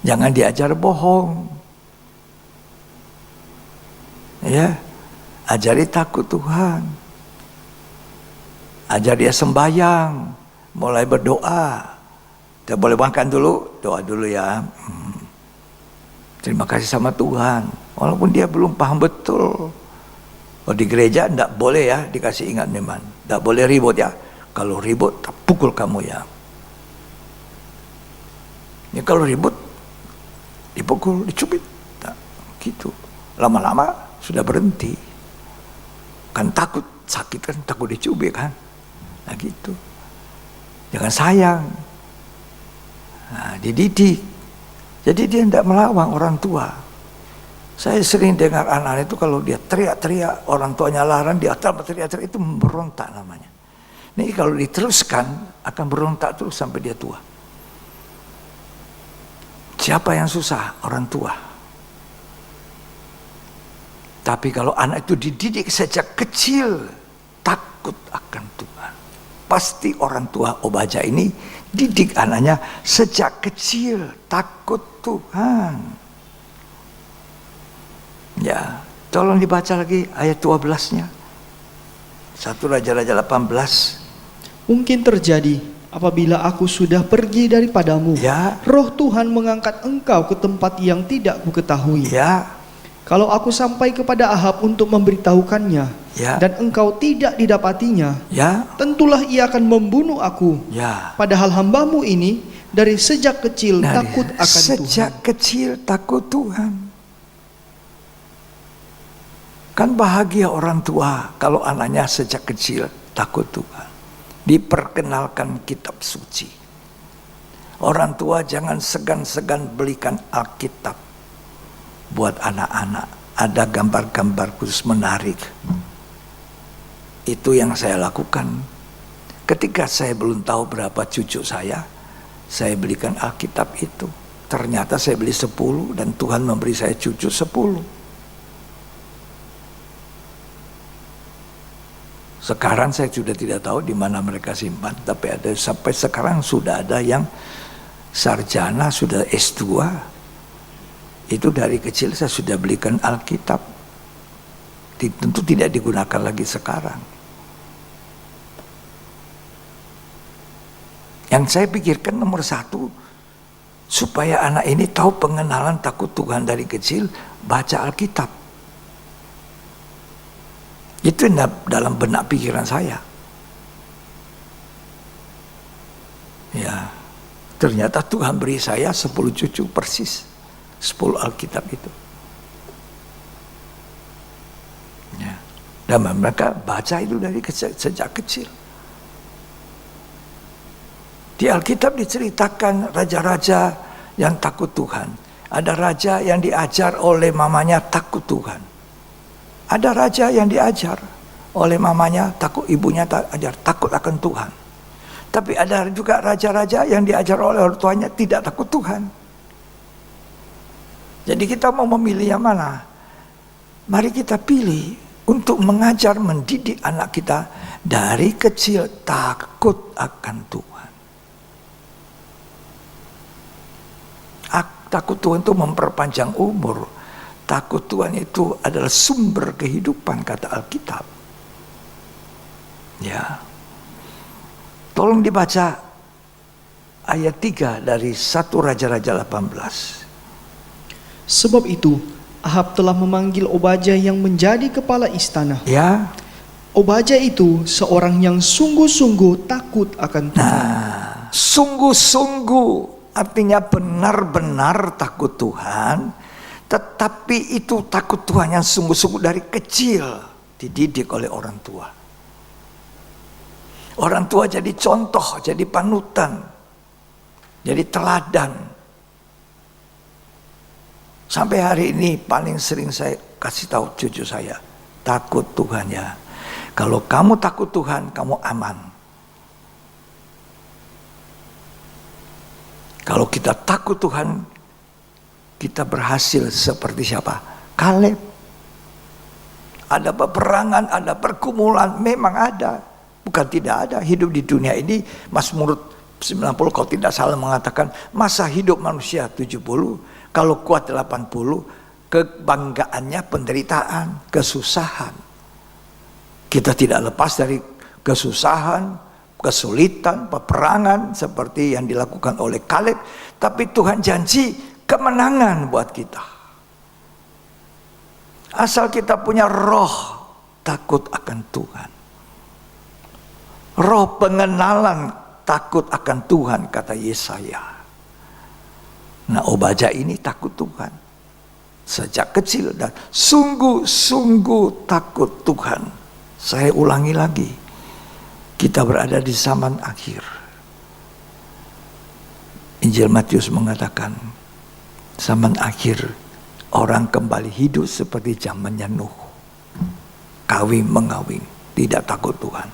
Jangan diajar bohong. Ya, ajari takut Tuhan. Ajar dia sembahyang, mulai berdoa. Dia boleh makan dulu, doa dulu ya. Terima kasih sama Tuhan. Walaupun dia belum paham betul. Kalau di gereja tidak boleh ya dikasih ingat memang. Tidak boleh ribut ya. Kalau ribut, tak pukul kamu ya. Ya kalau ribut, dipukul, dicubit. Nah, gitu. Lama-lama sudah berhenti. Kan takut, sakit kan, takut dicubit kan. Nah gitu. Jangan sayang. Nah, dididik. Jadi dia tidak melawan orang tua. Saya sering dengar anak itu kalau dia teriak-teriak, orang tuanya larang, dia teriak-teriak itu memberontak namanya. Ini kalau diteruskan akan berontak terus sampai dia tua. Siapa yang susah? Orang tua. Tapi kalau anak itu dididik sejak kecil takut akan Tuhan, pasti orang tua Obaja ini didik anaknya sejak kecil takut Tuhan. Ya, tolong dibaca lagi ayat 12-nya. 1 Raja-Raja 18. Mungkin terjadi apabila aku sudah pergi daripadamu, Ya. roh Tuhan mengangkat engkau ke tempat yang tidak kuketahui. Ya, Kalau aku sampai kepada Ahab untuk memberitahukannya, Ya. dan engkau tidak didapatinya, ya, tentulah ia akan membunuh aku. ya. Padahal hambamu ini dari sejak kecil Dari takut akan sejak Tuhan. kecil takut Tuhan. Kan bahagia orang tua kalau anaknya sejak kecil takut Tuhan. Diperkenalkan kitab suci. Orang tua jangan segan-segan belikan Alkitab buat anak-anak. Ada gambar-gambar khusus menarik. Itu yang saya lakukan. Ketika saya belum tahu berapa cucu saya belikan Alkitab itu. Ternyata saya beli 10 dan Tuhan memberi saya cucu 10. Sekarang saya sudah tidak tahu di mana mereka simpan, tapi ada sampai sekarang sudah ada yang sarjana, sudah S2. Itu dari kecil saya sudah belikan Alkitab. Tentu tidak digunakan lagi sekarang. Yang saya pikirkan nomor 1, supaya anak ini tahu pengenalan takut Tuhan dari kecil, baca Alkitab. Itu dalam benak pikiran saya. Ya, ternyata Tuhan beri saya 10 cucu persis, 10 Alkitab itu. Ya. Dan mereka baca itu dari sejak kecil. Di Alkitab diceritakan raja-raja yang takut Tuhan. Ada raja yang diajar oleh mamanya takut Tuhan. Ada raja yang diajar oleh mamanya, ibunya ajar takut akan Tuhan. Tapi ada juga raja-raja yang diajar oleh orang tuanya tidak takut Tuhan. Jadi kita mau memilih yang mana? Mari kita pilih untuk mengajar, mendidik anak kita dari kecil takut akan Tuhan. Takut Tuhan itu memperpanjang umur. Takut Tuhan itu adalah sumber kehidupan, kata Alkitab. Ya. Tolong dibaca ayat 3 dari 1 Raja-Raja 18. Sebab itu Ahab telah memanggil Obaja yang menjadi kepala istana. Ya. Obaja itu seorang yang sungguh-sungguh takut akan Tuhan. Nah, sungguh-sungguh artinya benar-benar takut Tuhan. Tetapi itu takut Tuhan yang sungguh-sungguh dari kecil dididik oleh orang tua. Orang tua jadi contoh, jadi panutan, jadi teladan. Sampai hari ini paling sering saya kasih tahu cucu saya, takut Tuhan ya. Kalau kamu takut Tuhan, kamu aman. Kalau kita takut Tuhan, kita berhasil seperti siapa? Kaleb. Ada peperangan, ada pergumulan, memang ada. Bukan tidak ada. Hidup di dunia ini, Mazmur 90 kalau tidak salah mengatakan, masa hidup manusia 70, kalau kuat 80, kebanggaannya penderitaan, kesusahan. Kita tidak lepas dari kesusahan, kesulitan, peperangan seperti yang dilakukan oleh Kaleb. Tapi Tuhan janji kemenangan buat kita. Asal kita punya roh takut akan Tuhan. Roh pengenalan takut akan Tuhan, kata Yesaya. Nah, Obaja ini takut Tuhan sejak kecil dan sungguh-sungguh takut Tuhan. Saya ulangi lagi, kita berada di zaman akhir. Injil Matius mengatakan, zaman akhir orang kembali hidup seperti zamannya Nuh. Kawin mengawin, tidak takut Tuhan.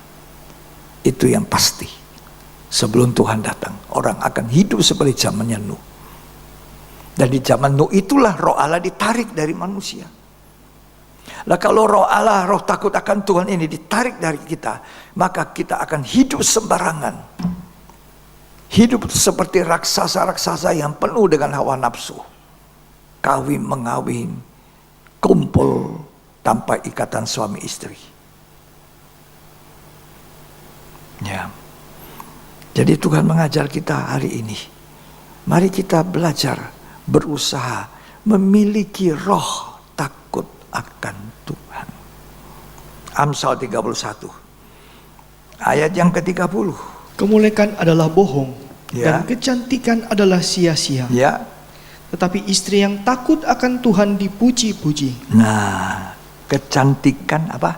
Itu yang pasti. Sebelum Tuhan datang, orang akan hidup seperti zamannya Nuh. Dan di zaman Nuh itulah roh Allah ditarik dari manusia. Lah kalau roh Allah, roh takut akan Tuhan ini ditarik dari kita, maka kita akan hidup sembarangan. Hidup seperti raksasa-raksasa yang penuh dengan hawa nafsu. Kawin mengawin, kumpul tanpa ikatan suami istri. Ya. Jadi Tuhan mengajar kita hari ini. Mari kita belajar, berusaha memiliki roh takut akan Tuhan. Amsal 31 ayat yang ke-30. Kemolekan adalah bohong, Ya. dan kecantikan adalah sia-sia. Ya. Tetapi istri yang takut akan Tuhan dipuji-puji. Nah, kecantikan apa?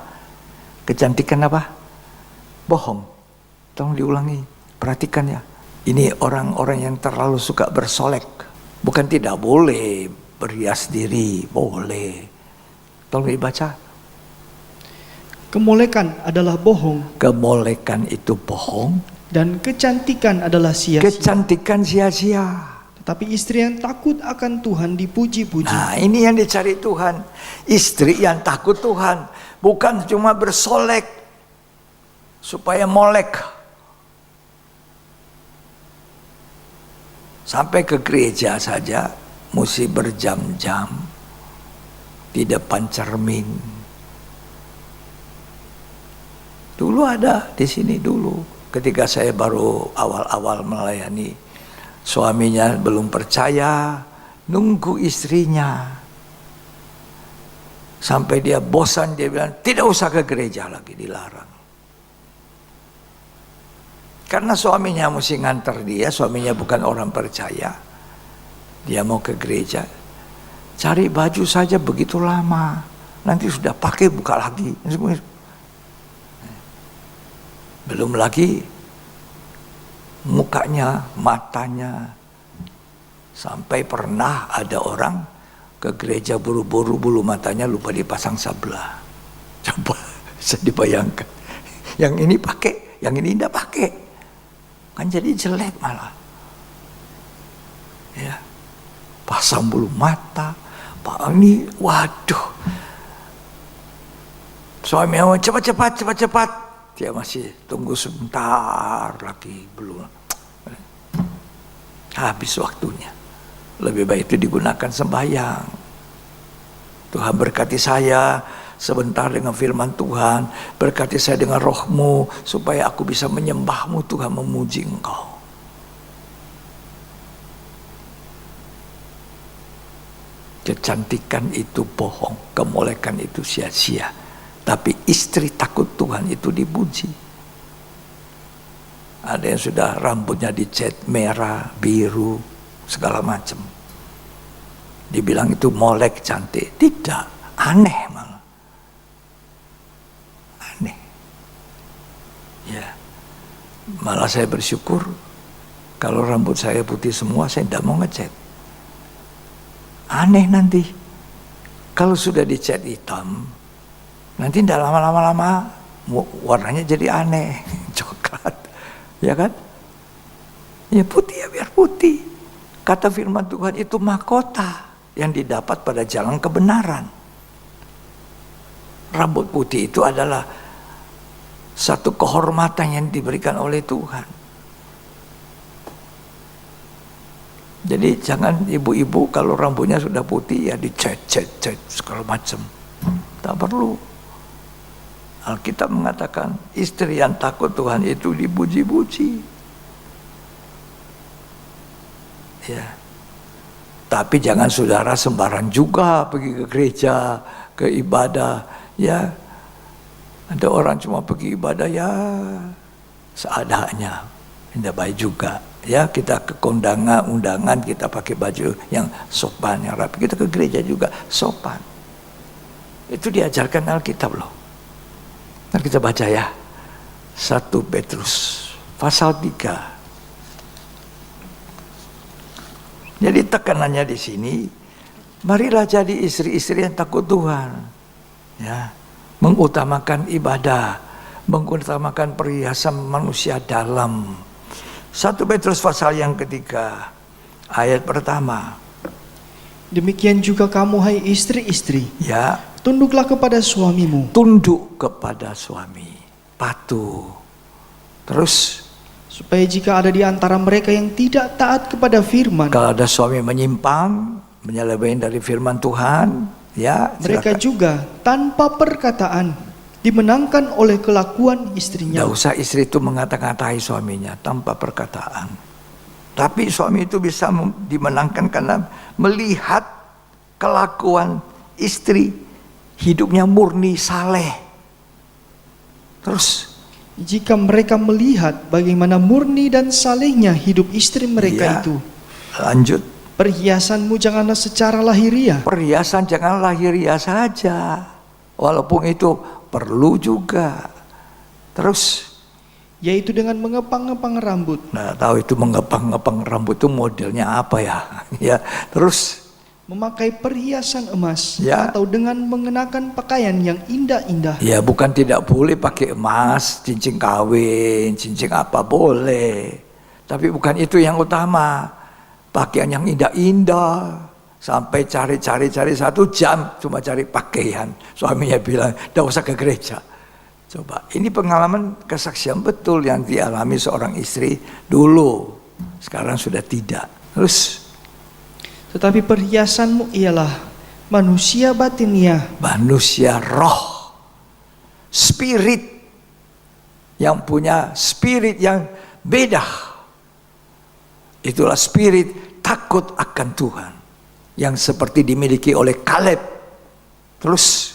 Kecantikan apa? Bohong. Tolong diulangi, perhatikan ya. Ini orang-orang yang terlalu suka bersolek. Bukan tidak boleh berhias diri, boleh. Tolong dibaca. Kemolekan adalah bohong, Kemolekan itu bohong, dan kecantikan adalah sia-sia. kecantikan sia-sia. Tetapi istri yang takut akan Tuhan dipuji-puji. Nah, ini yang dicari Tuhan. Istri yang takut Tuhan, bukan cuma bersolek supaya molek. Sampai ke gereja saja mesti berjam-jam di depan cermin. Dulu ada di sini dulu, ketika saya baru awal-awal melayani, suaminya belum percaya, nunggu istrinya. Sampai dia bosan, dia bilang, tidak usah ke gereja lagi, dilarang. Karena suaminya mesti nganter dia, suaminya bukan orang percaya. Dia mau ke gereja, cari baju saja begitu lama, nanti sudah pakai buka lagi. Belum lagi mukanya, matanya. Sampai pernah ada orang ke gereja buru-buru, bulu matanya lupa dipasang sebelah. Coba bisa dibayangkan. Yang ini pakai, yang ini tidak pakai. Kan jadi jelek malah. Ya. Pasang bulu mata. Pak ini, waduh. Suami mau cepat. Dia masih tunggu sebentar lagi, belum. Habis waktunya. Lebih baik itu digunakan sembahyang. Tuhan berkati saya sebentar dengan firman Tuhan, berkati saya dengan roh-Mu supaya aku bisa menyembah-Mu, Tuhan, memuji Engkau. Kecantikan itu bohong, kemolekan itu sia-sia. Tapi istri takut Tuhan itu dipuji. Ada yang sudah rambutnya dicat merah, biru, segala macam. Dibilang itu molek cantik. Tidak, aneh malah. Aneh. Ya. Malah saya bersyukur kalau rambut saya putih semua, saya tidak mau ngecat. Aneh nanti. Kalau sudah dicat hitam, nanti tidak lama-lama warnanya jadi aneh. Coklat. Ya kan? Ya putih ya biar putih. Kata firman Tuhan itu mahkota yang didapat pada jalan kebenaran. Rambut putih itu adalah satu kehormatan yang diberikan oleh Tuhan. Jadi jangan ibu-ibu kalau rambutnya sudah putih ya dicat segala macam. Tak perlu. Alkitab mengatakan istri yang takut Tuhan itu dipuji-puji. Ya. Tapi jangan saudara sembarang juga pergi ke gereja, ke ibadah, ya. Ada orang cuma pergi ibadah ya seadanya. Tidak baik juga. Ya, kita ke kondangan, undangan kita pakai baju yang sopan, yang rapi. Kita ke gereja juga sopan. Itu diajarkan Alkitab loh. Nah, kita baca ya. 1 Petrus pasal 3. Jadi tekanannya di sini, marilah jadi istri-istri yang takut Tuhan. Ya, mengutamakan ibadah, mengutamakan perhiasan manusia dalam. 1 Petrus pasal yang ketiga, ayat pertama. Demikian juga kamu hai istri-istri, Ya, tunduklah kepada suamimu, tunduk kepada suami, patuh. Terus, supaya jika ada di antara mereka yang tidak taat kepada firman, kalau ada suami menyimpang, menyeleweng dari firman Tuhan, ya, mereka silakan. juga tanpa perkataan dimenangkan oleh kelakuan istrinya. Tidak usah istri itu mengata-ngatai suaminya tanpa perkataan. Tapi suami itu bisa dimenangkan karena melihat kelakuan istri, hidupnya murni, saleh. Terus, Jika mereka melihat bagaimana murni dan salehnya hidup istri mereka ya, itu, lanjut. perhiasanmu janganlah secara lahiriah, Perhiasan jangan lahiriah saja, walaupun itu perlu juga. Terus, yaitu dengan mengepang-ngepang rambut, nah tahu itu mengepang-ngepang rambut itu modelnya apa ya? Ya, terus, memakai perhiasan emas, Ya. atau dengan mengenakan pakaian yang indah-indah. ya bukan tidak boleh pakai emas, cincin kawin, cincin apa boleh. Tapi bukan itu yang utama. Pakaian yang indah-indah. Sampai cari 1 jam cuma cari pakaian. Suaminya bilang, "Tidak usah ke gereja." Coba, ini pengalaman kesaksian betul yang dialami seorang istri dulu. Sekarang sudah tidak. Terus, Tetapi perhiasanmu ialah manusia batiniah, manusia roh, spirit, yang punya spirit yang beda. Itulah spirit takut akan Tuhan yang seperti dimiliki oleh Kaleb. Terus,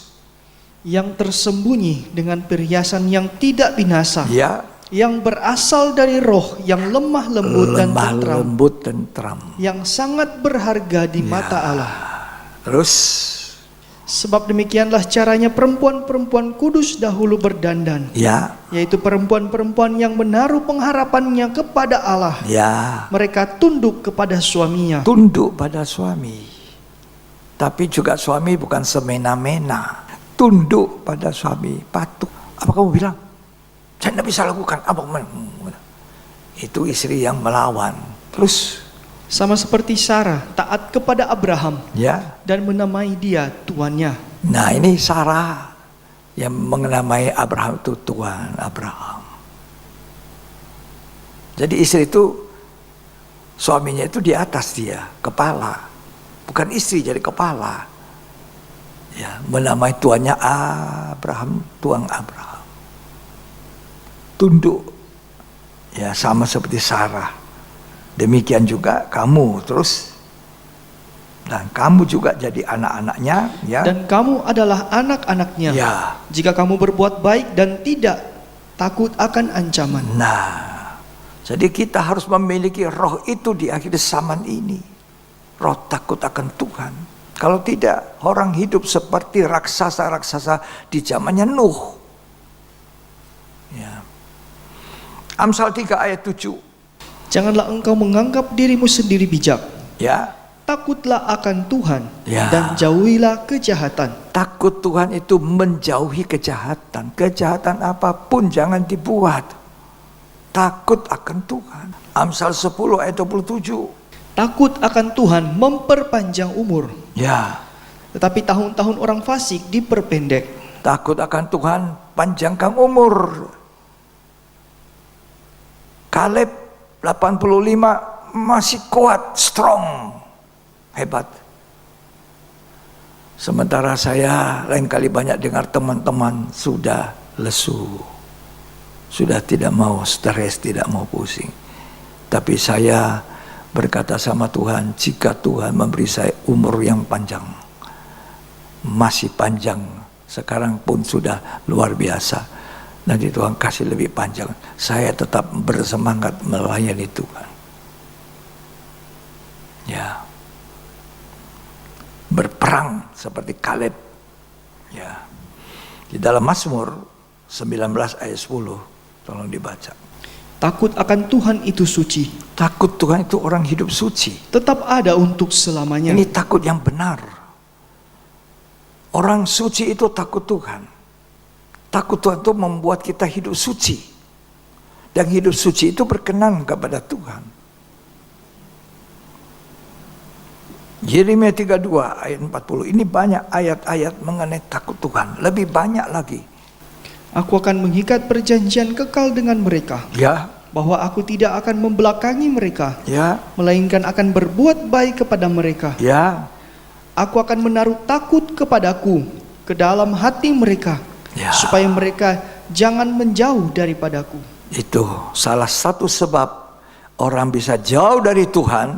yang tersembunyi dengan perhiasan yang tidak binasa, ya, yang berasal dari roh yang lemah lembut dan lemah tentram, lembut tentram. yang sangat berharga di mata Allah. Terus, Sebab demikianlah caranya perempuan-perempuan kudus dahulu berdandan, ya, yaitu perempuan-perempuan yang menaruh pengharapannya kepada Allah. ya, Mereka tunduk kepada suaminya. tunduk pada suami. Tapi juga suami bukan semena-mena. Tunduk pada suami, patuh. Apa kamu bilang? Saya tidak bisa lakukan. Apa? Itu istri yang melawan. Terus, Sama seperti Sarah taat kepada Abraham ya. dan menamai dia tuannya. Nah, ini Sarah yang menamai Abraham itu Tuhan Abraham. Jadi istri itu, suaminya itu di atas dia, kepala. Bukan istri jadi kepala. Ya, menamai tuannya Abraham, Tuan Abraham. Tunduk. Ya, sama seperti Sarah. Demikian juga kamu. Terus, dan kamu juga jadi anak-anaknya, ya. Dan kamu adalah anak-anaknya. Ya. Jika kamu berbuat baik dan tidak takut akan ancaman. Nah, jadi kita harus memiliki roh itu di akhir zaman ini. Roh takut akan Tuhan. Kalau tidak, orang hidup seperti raksasa-raksasa di zamannya Nuh. Ya. Amsal 3 ayat 7. Janganlah engkau menganggap dirimu sendiri bijak. Ya, Takutlah akan Tuhan Ya. dan jauhilah kejahatan. takut Tuhan itu menjauhi kejahatan. Kejahatan apapun jangan dibuat. Takut akan Tuhan. Amsal 10 ayat 27. Takut akan Tuhan memperpanjang umur, Ya, tetapi tahun-tahun orang fasik diperpendek. takut akan Tuhan panjangkan umur. Kaleb 85 masih kuat, strong, hebat. Sementara saya lain kali banyak dengar teman-teman sudah lesu, sudah tidak mau stres, tidak mau pusing. Tapi saya berkata sama Tuhan, jika Tuhan memberi saya umur yang panjang, masih panjang, sekarang pun sudah luar biasa, nanti Tuhan kasih lebih panjang, saya tetap bersemangat melayani Tuhan. Ya, berperang seperti Kaleb. Ya, di dalam Mazmur 19 ayat 10, tolong dibaca. Takut akan Tuhan itu suci, Takut Tuhan itu orang hidup suci. tetap ada untuk selamanya. Ini takut yang benar. Orang suci itu takut Tuhan. Takut Tuhan itu membuat kita hidup suci. Dan hidup suci itu berkenan kepada Tuhan. Yeremia 32 ayat 40. Ini banyak ayat-ayat mengenai takut Tuhan. Lebih banyak lagi. Aku akan mengikat perjanjian kekal dengan mereka, Ya, bahwa aku tidak akan membelakangi mereka, ya, melainkan akan berbuat baik kepada mereka. ya, Aku akan menaruh takut kepadaku ke dalam hati mereka, ya. supaya mereka jangan menjauh daripadaku. Itu salah satu sebab orang bisa jauh dari Tuhan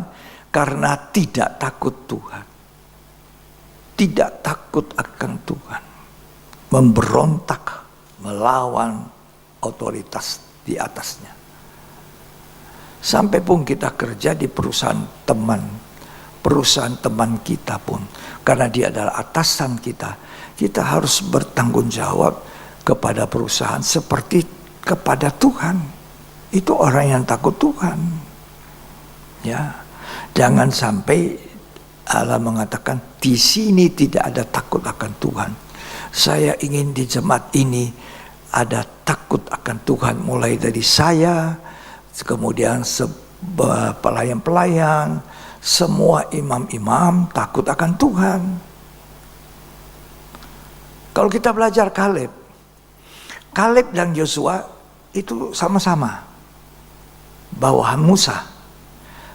karena tidak takut Tuhan. Tidak takut akan Tuhan. Memberontak, melawan otoritas di atasnya. Sampai pun kita kerja di perusahaan teman kita pun, karena dia adalah atasan kita, kita harus bertanggung jawab kepada perusahaan seperti kepada Tuhan. Itu orang yang takut Tuhan. Ya, jangan sampai Allah mengatakan di sini tidak ada takut akan Tuhan. Saya ingin di jemaat ini ada takut akan Tuhan, mulai dari saya, kemudian pelayan-pelayan, semua imam-imam takut akan Tuhan. Kalau kita belajar Kaleb dan Yosua itu sama-sama bawahan Musa,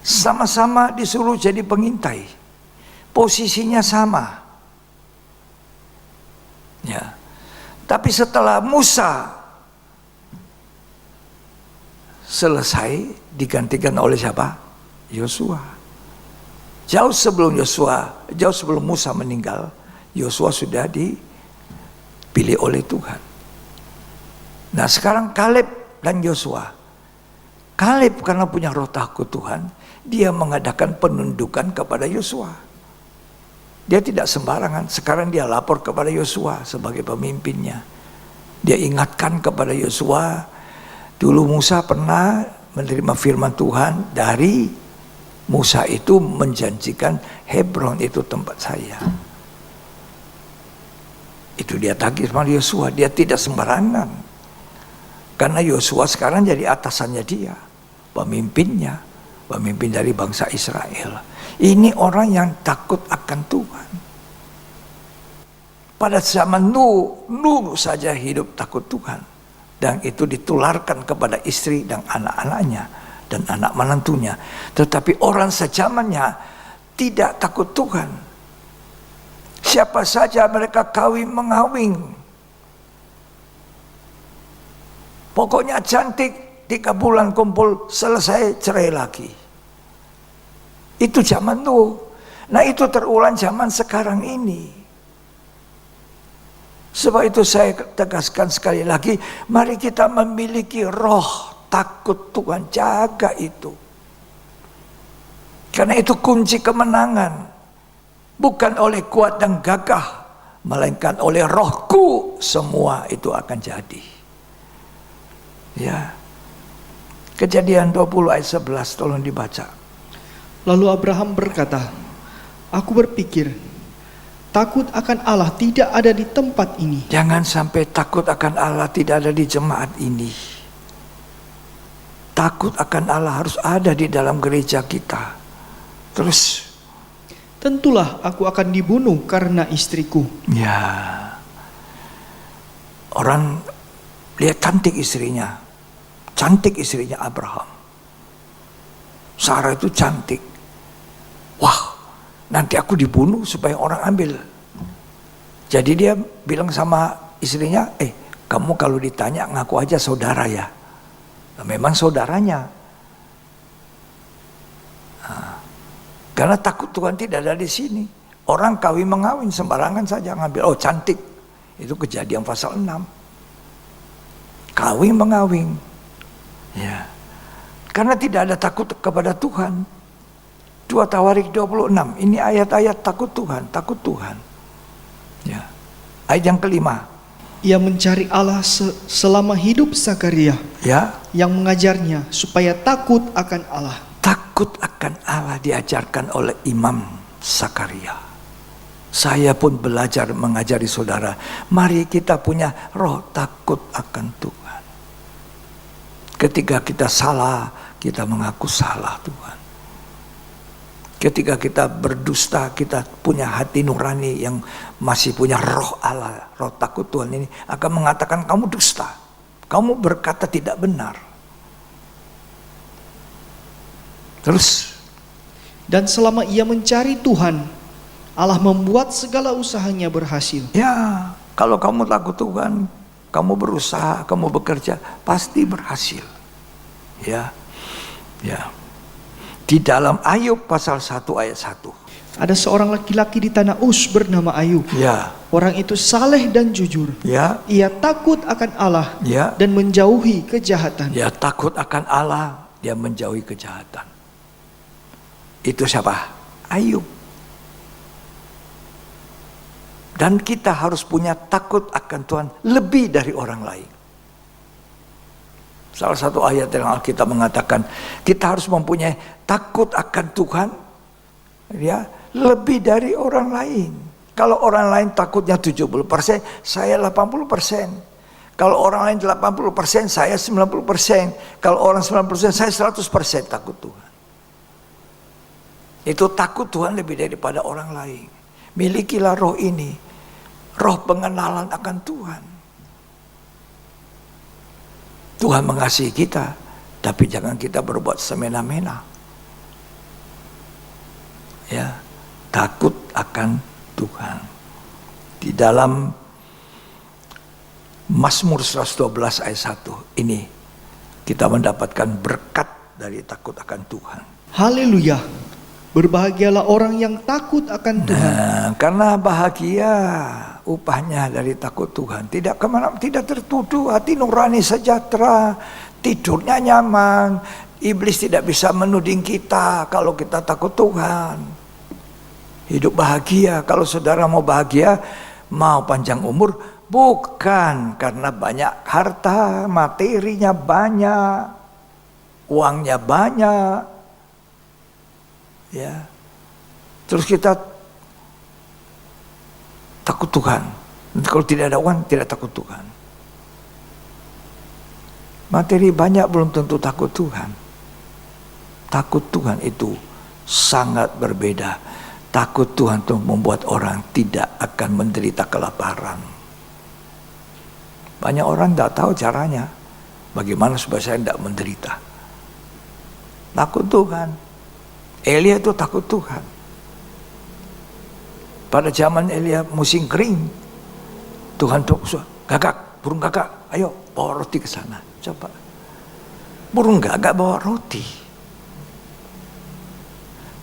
sama-sama disuruh jadi pengintai, posisinya sama. Ya, tapi setelah Musa selesai digantikan oleh siapa? Yosua. Jauh sebelum Musa meninggal, Yosua sudah dipilih oleh Tuhan. Nah, sekarang Kaleb dan Yosua. Kaleb karena punya roh takut Tuhan, dia mengadakan penundukan kepada Yosua. Dia tidak sembarangan. Sekarang dia lapor kepada Yosua sebagai pemimpinnya. Dia ingatkan kepada Yosua, dulu Musa pernah menerima firman Tuhan dari Musa itu menjanjikan Hebron itu tempat saya. Itu dia tagih sama Yosua, dia tidak sembarangan. Karena Yosua sekarang jadi atasannya dia, pemimpinnya, pemimpin dari bangsa Israel. Ini orang yang takut akan Tuhan. Pada zaman Nuh saja hidup takut Tuhan. Dan itu ditularkan kepada istri dan anak-anaknya dan anak menantunya. Tetapi orang sejamannya tidak takut Tuhan. Siapa saja mereka kawin mengawin. Pokoknya cantik, 3 bulan kumpul, selesai cerai lagi. Itu zaman Nuh. Nah, itu terulang zaman sekarang ini. Sebab itu saya tegaskan sekali lagi, mari kita memiliki roh takut Tuhan, jaga itu. Karena itu kunci kemenangan. Bukan oleh kuat dan gagah, melainkan oleh rohku semua itu akan jadi. Ya. Kejadian 20 ayat 11 tolong dibaca. Lalu Abraham berkata, aku berpikir, takut akan Allah tidak ada di tempat ini. Jangan sampai takut akan Allah tidak ada di jemaat ini. Takut akan Allah harus ada di dalam gereja kita. Terus, tentulah aku akan dibunuh karena istriku. ya, orang lihat cantik istrinya Abraham. Sarah itu cantik. Wah, nanti aku dibunuh supaya orang ambil. Jadi dia bilang sama istrinya, kamu kalau ditanya ngaku aja saudara ya. Nah, memang saudaranya. Nah, karena takut Tuhan tidak ada di sini. Orang kawin mengawin sembarangan saja ngambil. Oh, cantik. Itu Kejadian pasal 6. Kawin mengawin. Ya. Karena tidak ada takut kepada Tuhan. 2 Tawarik 26. Ini ayat-ayat takut Tuhan. Ya. Ayat yang kelima. Ia mencari Allah selama hidup Zakaria, Ya. yang mengajarnya supaya takut akan Allah. Takut akan Allah diajarkan oleh Imam Zakaria. Saya pun belajar mengajari saudara, mari kita punya roh takut akan Tuhan. Ketika kita salah, kita mengaku salah Tuhan. Ketika kita berdusta, kita punya hati nurani yang masih punya roh Allah, roh takut Tuhan ini akan mengatakan kamu dusta, kamu berkata tidak benar. Terus, Dan selama ia mencari Tuhan, Allah membuat segala usahanya berhasil. ya, kalau kamu takut Tuhan, kamu berusaha, kamu bekerja, pasti berhasil. Ya, ya. Di dalam Ayub pasal 1 ayat 1. Ada seorang laki-laki di tanah Uz bernama Ayub. Ya, Orang itu saleh dan jujur. ya, Ia takut akan Allah ya, dan menjauhi kejahatan. dia takut akan Allah, dia menjauhi kejahatan. Itu siapa? Ayub. Dan kita harus punya takut akan Tuhan lebih dari orang lain. Salah satu ayat yang Alkitab mengatakan kita harus mempunyai takut akan Tuhan, ya, lebih dari orang lain. Kalau orang lain takutnya 70%, saya 80%. Kalau orang lain 80%, saya 90%. Kalau orang 90%, saya 100% takut Tuhan. Itu takut Tuhan lebih daripada orang lain. Milikilah roh ini, roh pengenalan akan Tuhan. Tuhan mengasihi kita, tapi jangan kita berbuat semena-mena. Ya, takut akan Tuhan. Di dalam Mazmur 112 ayat 1 ini kita mendapatkan berkat dari takut akan Tuhan. Haleluya. Berbahagialah orang yang takut akan Tuhan. Nah, karena bahagia upahnya dari takut Tuhan. Tidak kemana, tidak tertuduh, hati nurani sejahtera, tidurnya nyaman. Iblis tidak bisa menuding kita kalau kita takut Tuhan. Hidup bahagia. Kalau saudara mau bahagia, mau panjang umur, bukan karena banyak harta, materinya banyak, uangnya banyak. Ya, terus kita takut Tuhan. Kalau tidak ada uang, tidak takut Tuhan. Materi banyak belum tentu takut Tuhan. Takut Tuhan itu sangat berbeda. Takut Tuhan itu membuat orang tidak akan menderita kelaparan. Banyak orang tidak tahu caranya. Bagaimana supaya saya tidak menderita. Takut Tuhan. Elia itu takut Tuhan. Pada zaman Elia musim kering, Tuhan tuh gagak, burung gagak, ayo bawa roti ke sana. Coba, burung gagak bawa roti.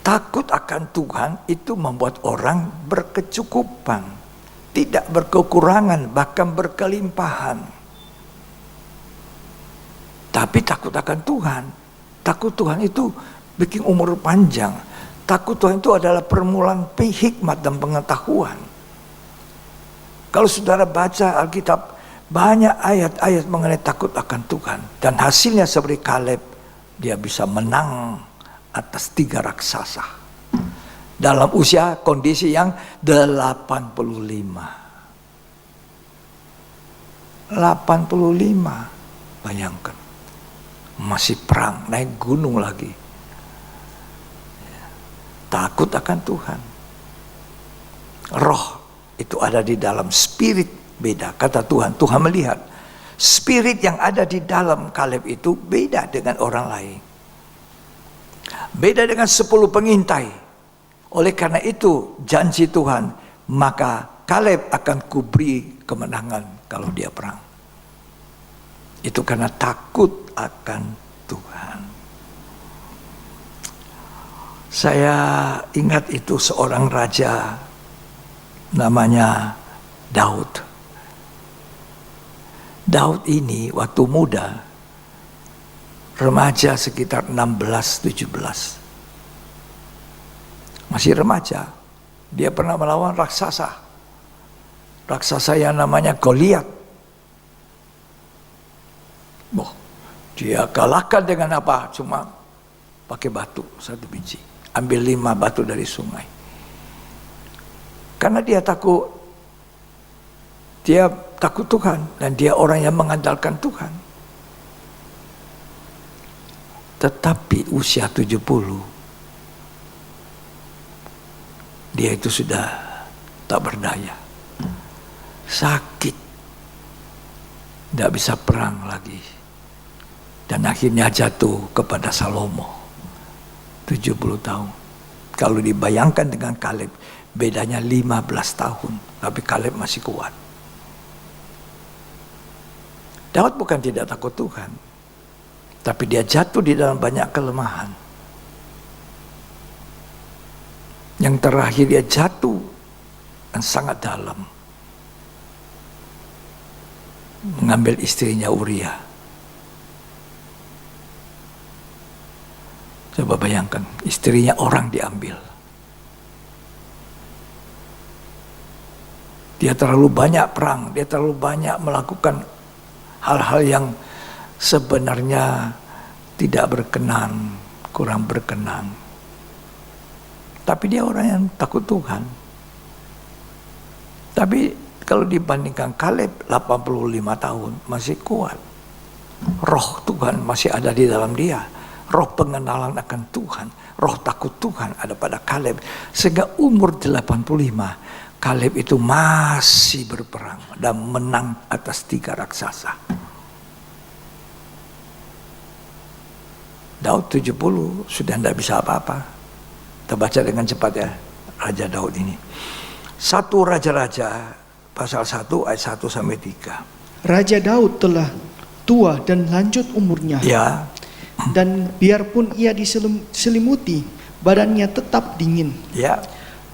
Takut akan Tuhan itu membuat orang berkecukupan, tidak berkekurangan, bahkan berkelimpahan. Tapi takut akan Tuhan, takut Tuhan itu bikin umur panjang. Takut Tuhan itu adalah permulaan hikmat dan pengetahuan. Kalau saudara baca Alkitab, banyak ayat-ayat mengenai takut akan Tuhan. Dan hasilnya seperti Kaleb, dia bisa menang atas 3 raksasa. Dalam usia kondisi yang 85. Bayangkan. Masih perang, naik gunung lagi. Takut akan Tuhan. Roh itu ada di dalam, spirit beda. Kata Tuhan, Tuhan melihat spirit yang ada di dalam Kaleb itu beda dengan orang lain. Beda dengan 10 pengintai. Oleh karena itu janji Tuhan, maka Kaleb akan kuberi kemenangan kalau dia perang. Itu karena takut akan Tuhan. Saya ingat itu seorang raja namanya Daud. Daud ini waktu muda, remaja sekitar 16-17. Masih remaja, dia pernah melawan raksasa. Raksasa yang namanya Goliat. Dia kalahkan dengan apa? Cuma pakai batu 1 biji. Ambil 5 batu dari sungai. Karena dia takut Tuhan dan dia orang yang mengandalkan Tuhan. Tetapi usia 70 dia itu sudah tak berdaya. Sakit. Tidak bisa perang lagi. Dan akhirnya jatuh kepada Salomo. 70 tahun. Kalau dibayangkan dengan Kaleb, bedanya 15 tahun. Tapi Kaleb masih kuat. Daud bukan tidak takut Tuhan. Tapi dia jatuh di dalam banyak kelemahan. Yang terakhir dia jatuh dan sangat dalam. Mengambil istrinya Uria. Coba bayangkan, istrinya orang diambil. Dia terlalu banyak perang, dia terlalu banyak melakukan hal-hal yang sebenarnya tidak berkenan, kurang berkenan. Tapi dia orang yang takut Tuhan. Tapi kalau dibandingkan Kaleb 85 tahun masih kuat. Roh Tuhan masih ada di dalam dia. Roh pengenalan akan Tuhan, roh takut Tuhan ada pada Kaleb. Sehingga umur 85, Kaleb itu masih berperang dan menang atas 3 raksasa. Daud 70 sudah tidak bisa apa-apa. Kita baca dengan cepat ya, Raja Daud ini. 1 Raja-Raja pasal 1 ayat 1 sampai 3. Raja Daud telah tua dan lanjut umurnya. Ya. Dan biarpun ia diselimuti, badannya tetap dingin. Ya.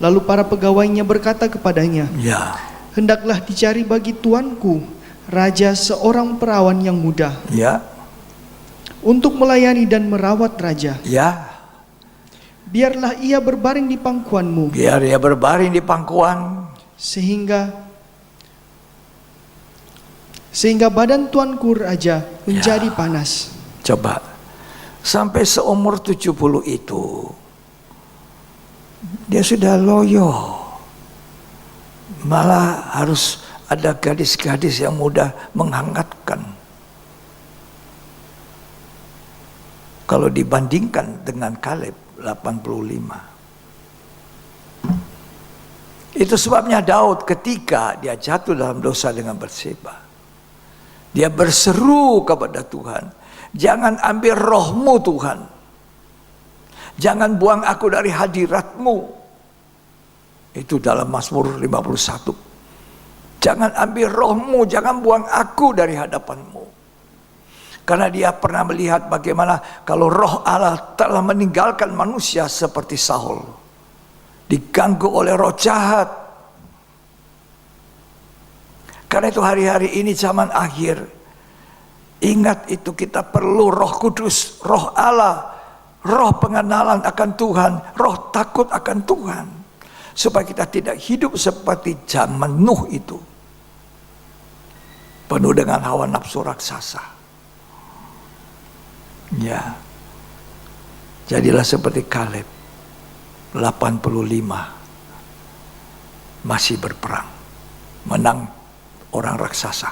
Lalu para pegawainya berkata kepadanya, Ya. hendaklah dicari bagi tuanku, raja seorang perawan yang muda, Ya. untuk melayani dan merawat raja. Ya. Biarlah ia berbaring di pangkuanmu, Biar dia berbaring di pangkuan. sehingga badan tuanku raja menjadi panas. Coba. Sampai seumur 70 itu dia sudah loyo. Malah harus ada gadis-gadis yang mudah menghangatkan. Kalau dibandingkan dengan Kaleb 85. Itu sebabnya Daud ketika dia jatuh dalam dosa dengan Batseba, dia berseru kepada Tuhan, jangan ambil rohmu Tuhan. Jangan buang aku dari hadiratmu. Itu dalam Mazmur 51. Jangan ambil rohmu, jangan buang aku dari hadapanmu. Karena dia pernah melihat bagaimana kalau roh Allah telah meninggalkan manusia seperti Saul. Diganggu oleh roh jahat. Karena itu hari-hari ini zaman akhir. Ingat itu, kita perlu Roh Kudus, Roh Allah, roh pengenalan akan Tuhan, roh takut akan Tuhan. Supaya kita tidak hidup seperti zaman Nuh itu. Penuh dengan hawa nafsu raksasa. Ya. Jadilah seperti Kaleb. 85. Masih berperang. Menang orang raksasa.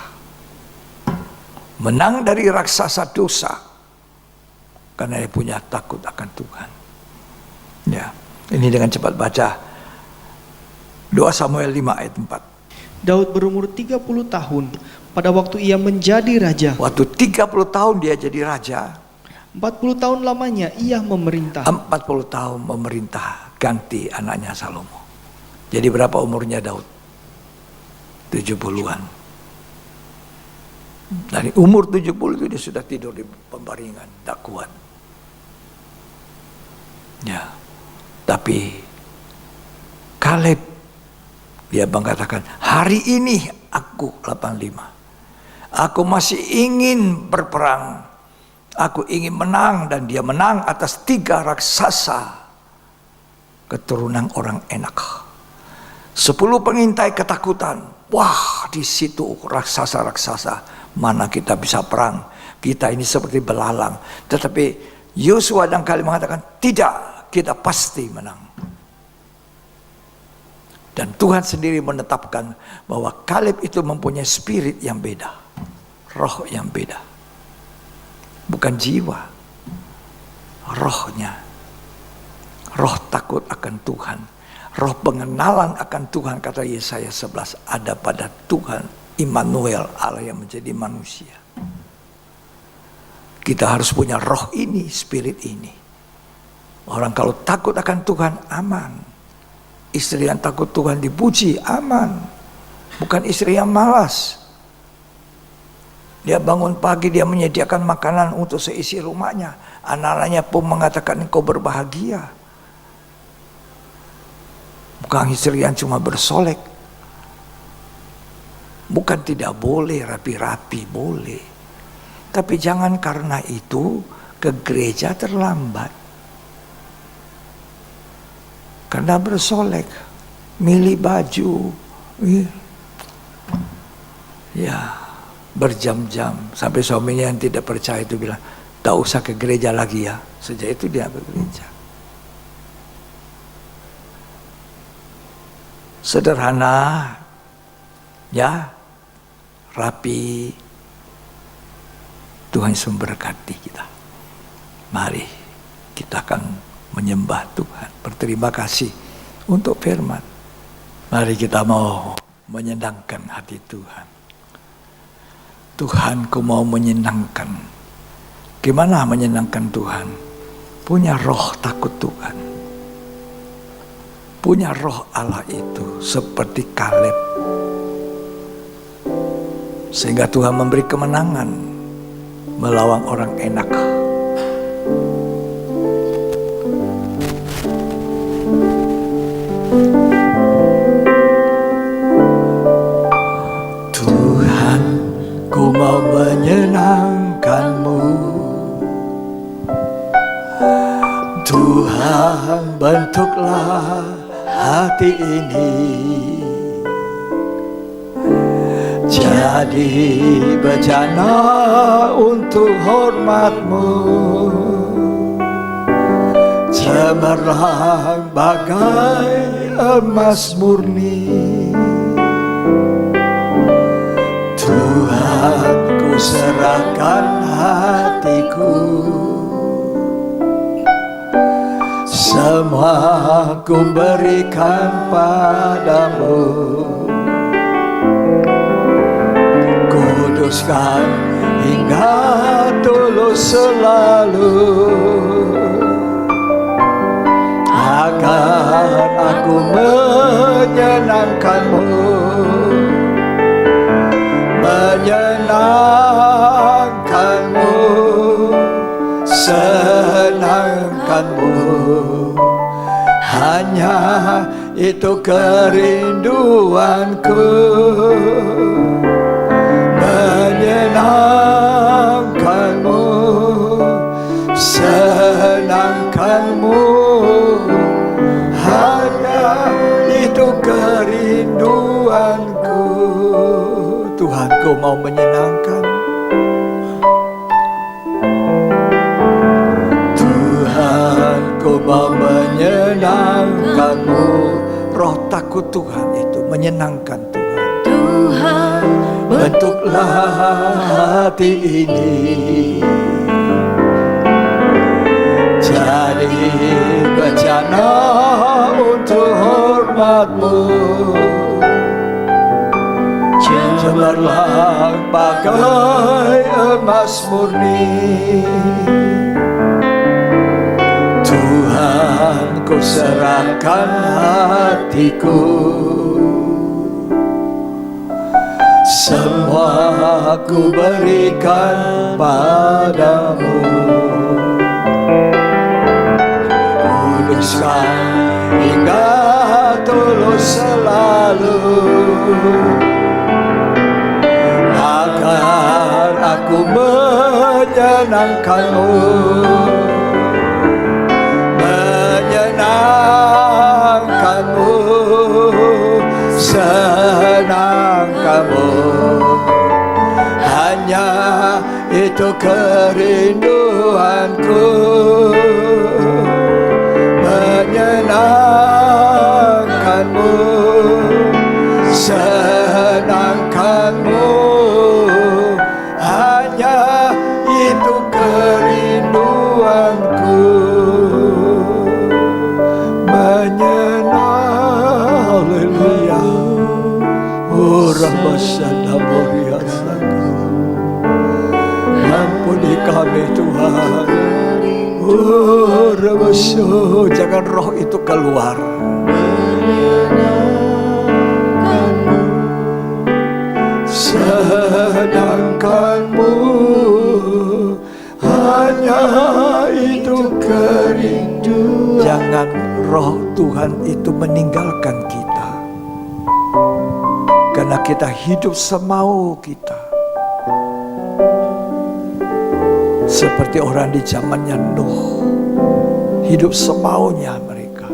Menang dari raksasa dosa. Karena dia punya takut akan Tuhan. Ya, ini dengan cepat baca 2 Samuel 5 ayat 4. Daud berumur 30 tahun pada waktu ia menjadi raja. Waktu 30 tahun dia jadi raja. 40 tahun lamanya ia memerintah. 40 tahun memerintah ganti anaknya Salomo. Jadi berapa umurnya Daud? 70-an. Dari umur 70 itu dia sudah tidur di pembaringan, tak kuat. Ya. Tapi Kaleb dia mengatakan, hari ini aku 85. Aku masih ingin berperang. Aku ingin menang, dan dia menang atas 3 raksasa keturunan orang Enak. 10 pengintai ketakutan. Wah, di situ raksasa-raksasa. Mana kita bisa perang? Kita ini seperti belalang. Tetapi Yosua dan Kaleb mengatakan, tidak, kita pasti menang. Dan Tuhan sendiri menetapkan bahwa Kaleb itu mempunyai spirit yang beda, roh yang beda. Bukan jiwa, rohnya. Roh takut akan Tuhan, roh pengenalan akan Tuhan, kata Yesaya 11, ada pada Tuhan Immanuel, Allah yang menjadi manusia. Kita harus punya roh ini, spirit ini. Orang kalau takut akan Tuhan aman. Istri yang takut Tuhan dipuji aman. Bukan istri yang malas. Dia bangun pagi, dia menyediakan makanan untuk seisi rumahnya. Anak-anaknya pun mengatakan engkau berbahagia. Bukan istri yang cuma bersolek. Bukan tidak boleh rapi-rapi, boleh. Tapi jangan karena itu ke gereja terlambat. Karena bersolek, milih baju, ya berjam-jam. Sampai suaminya yang tidak percaya itu bilang, tak usah ke gereja lagi ya. Sejak itu dia ke gereja. Sederhana, ya, rapi. Tuhan Yesus memberkati kita. Mari kita akan menyembah Tuhan, berterima kasih untuk firman. Mari kita mau menyenangkan hati Tuhan. Tuhan, ku mau menyenangkan. Gimana menyenangkan Tuhan? Punya roh takut Tuhan. Punya roh Allah itu seperti Kaleb. Sehingga Tuhan memberi kemenangan melawan orang enak. Tuhan, ku mau menyenangkan-Mu. Tuhan, bentuklah hati ini jadi bejana untuk hormat-Mu, cemerlang bagai emas murni. Tuhan, ku serahkan hatiku, semua ku berikan padamu. Kuduskan hingga tulus selalu, agar aku menyenangkan-Mu, menyenangkan-Mu, senangkan-Mu. Hanya itu kerinduanku, menyenangkan-Mu, senangkan-Mu. Hanya itu kerinduanku. Tuhan, ku mau menyenangkan. Tuhan, ku mau menyenangkan-Mu. Roh takut Tuhan itu menyenangkan Tuhan. Tuhan, bentuklah hati ini jadi bejana untuk hormat-Mu, cemerlang bagai emas murni. Tuhan, ku serahkan hatiku, semua ku berikan padamu. Kuduskan hingga tulus selalu, agar aku menyenangkan-Mu, menyenangkan-Mu, senangkan-Mu. Hanya itu kerinduanku, menyenangkan-Mu, itu kerinduanku, menyenang. Haleluya. Oh Rabbasana Moriasaku, ampuni kami Tuhan. Oh Rabbaso, jangan roh itu keluar. Sedangkanmu hanya itu kerinduan. Jangan roh Tuhan itu meninggalkan kita, karena kita hidup semau kita. Seperti orang di zamannya Nuh, hidup semaunya mereka.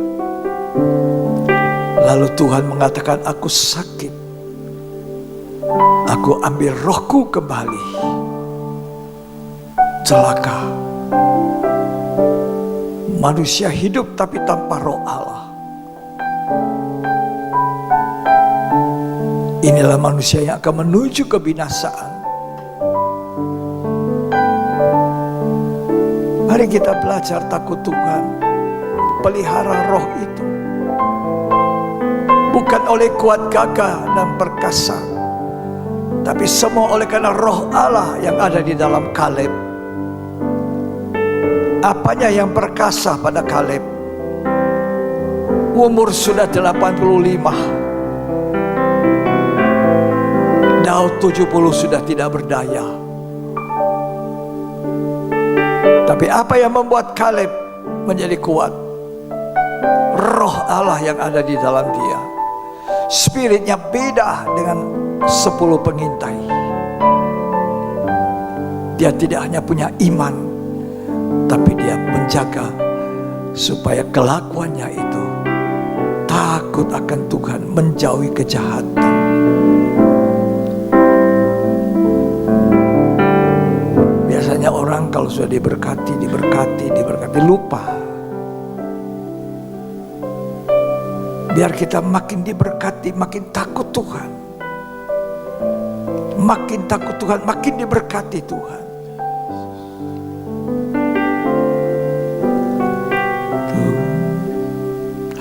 Lalu Tuhan mengatakan, aku sakit, aku ambil rohku kembali. Celaka. Manusia hidup tapi tanpa roh Allah. Inilah manusia yang akan menuju kebinasaan. Mari kita belajar takut Tuhan. Pelihara roh itu. Bukan oleh kuat gagah dan perkasa, tapi semua oleh karena roh Allah yang ada di dalam Kaleb. Apanya yang perkasa pada Kaleb? Umur sudah 85. Daud 70 sudah tidak berdaya. Tapi apa yang membuat Kaleb menjadi kuat? Roh Allah yang ada di dalam dia. Spiritnya beda dengan 10 pengintai. Dia tidak hanya punya iman, tapi dia menjaga supaya kelakuannya itu takut akan Tuhan, menjauhi kejahatan. Biasanya orang kalau sudah diberkati, lupa. Biar kita makin diberkati, makin takut Tuhan. Makin takut Tuhan, makin diberkati Tuhan.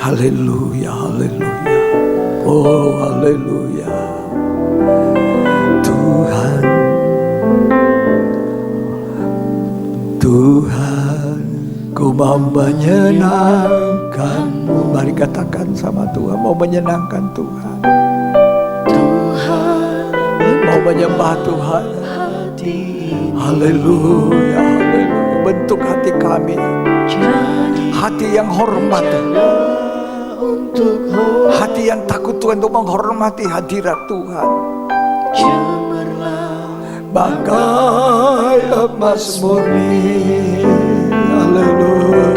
Haleluya, haleluya. Oh, haleluya. Tuhan, Tuhan, ku mau menyenangkan-Mu. Mari katakan sama Tuhan, mau menyenangkan Tuhan. Tuhan, mau menyembah Tuhan. Haleluya, haleluya. Bentuk hati kami, hati yang hormat, hati yang takut Tuhan, untuk menghormati hadirat Tuhan. Bagai emas murni, haleluya.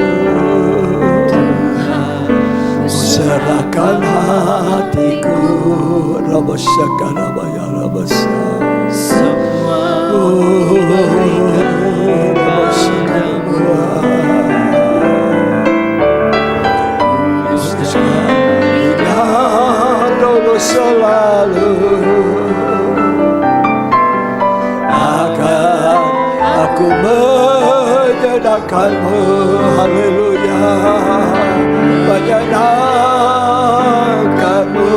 Serahkan hatiku, Rabasaka Rabaya Rabasa. Semua Rabasaka selalu akan aku menyenangkan-Mu. Haleluya, menyenangkan-Mu.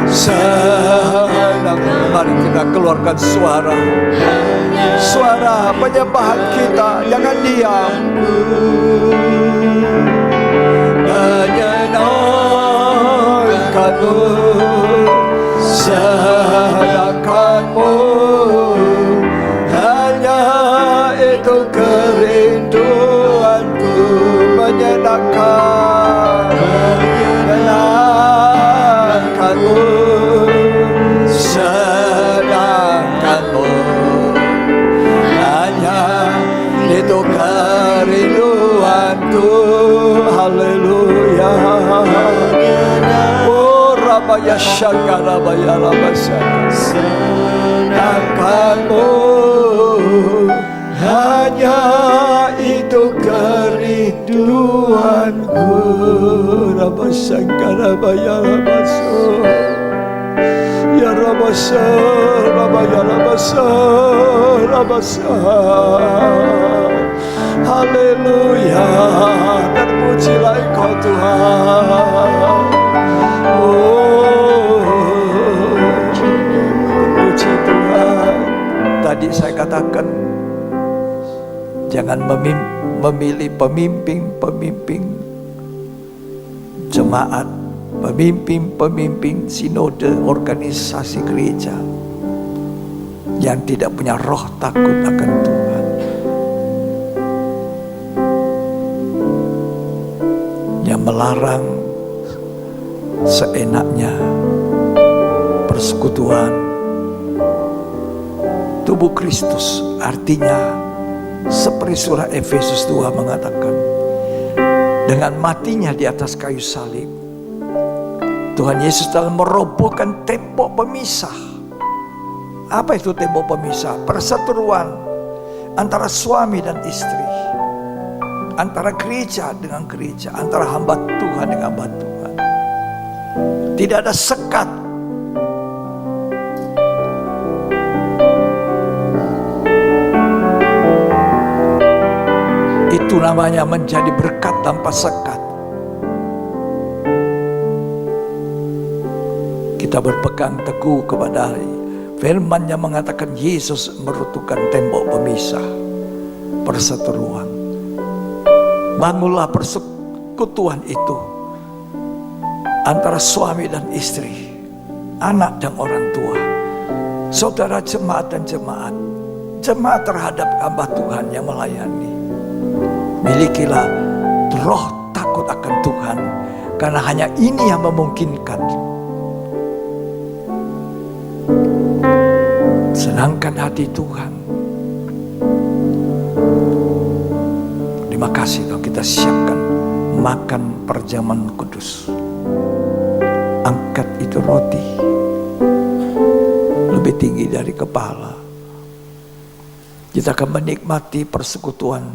Senang. Mari kita keluarkan suara penyembahan kita, jangan diam. Menyenangkan-Mu, senangkan-Mu, hanya itu kerinduanku. Menyenangkan-Mu, senangkan-Mu, hanya itu kerinduanku. Haleluya. Ya syakara bayala basaka. Senangkan-Mu, hanya itu kerinduanku. Rabba syakara bayala baso. Ya Rabba Haleluya, terpujilah Engkau Tuhan. Terpuji Tuhan. Tadi saya katakan, jangan memilih pemimpin jemaat, pemimpin sinode organisasi gereja yang tidak punya roh takut akan Tuhan, yang melarang seenaknya persekutuan tubuh Kristus. Artinya seperti surah Efesus 2 mengatakan, dengan matinya di atas kayu salib, Tuhan Yesus telah merobohkan tembok pemisah. Apa itu tembok pemisah? Perseteruan antara suami dan istri, antara gereja dengan gereja, antara hamba Tuhan dengan hamba Tuhan. Tidak ada sekat. Itu namanya menjadi berkat tanpa sekat. Kita berpegang teguh kepada firman yang mengatakan Yesus meruntuhkan tembok pemisah, perseteruan. Bangunlah persekutuan itu antara suami dan istri, anak dan orang tua, saudara jemaat dan jemaat terhadap hamba Tuhan yang melayani. Milikilah roh takut akan Tuhan, karena hanya ini yang memungkinkan. Senangkan hati Tuhan. Terima kasih Tuhan, kita siapkan makan perjamuan kudus. Angkat itu roti lebih tinggi dari kepala. Kita akan menikmati persekutuan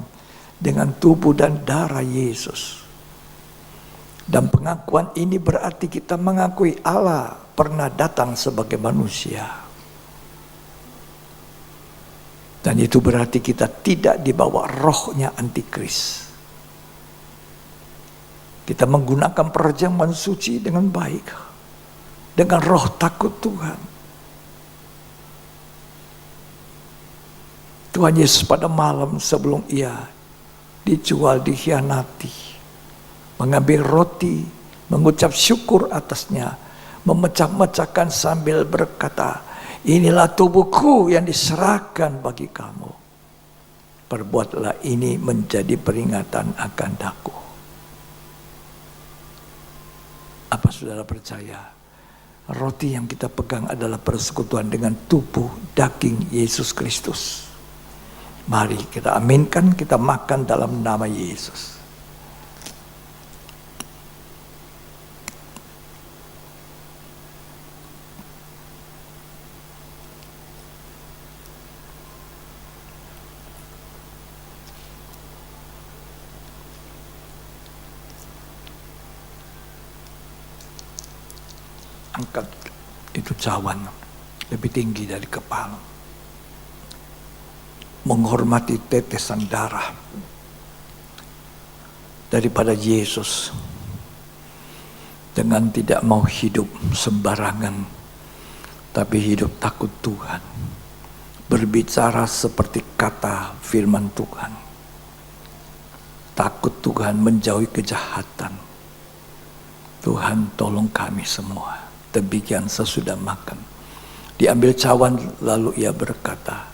dengan tubuh dan darah Yesus. Dan pengakuan ini berarti kita mengakui Allah pernah datang sebagai manusia. Dan itu berarti kita tidak dibawa rohnya antikris. Kita menggunakan perjamuan suci dengan baik, dengan roh takut Tuhan. Tuhan Yesus pada malam sebelum ia dijual, dikhianati, mengambil roti, mengucap syukur atasnya, memecah-mecahkan sambil berkata, inilah tubuhku yang diserahkan bagi kamu. Perbuatlah ini menjadi peringatan akan daku. Apa saudara percaya? Roti yang kita pegang adalah persekutuan dengan tubuh daging Yesus Kristus. Mari kita aminkan, kita makan dalam nama Yesus. Angkat itu cawan lebih tinggi dari kepala. Menghormati tetesan darah daripada Yesus, dengan tidak mau hidup sembarangan, tapi hidup takut Tuhan, berbicara seperti kata firman Tuhan, takut Tuhan, menjauhi kejahatan. Tuhan tolong kami semua. Demikian sesudah makan, diambil cawan, lalu ia berkata,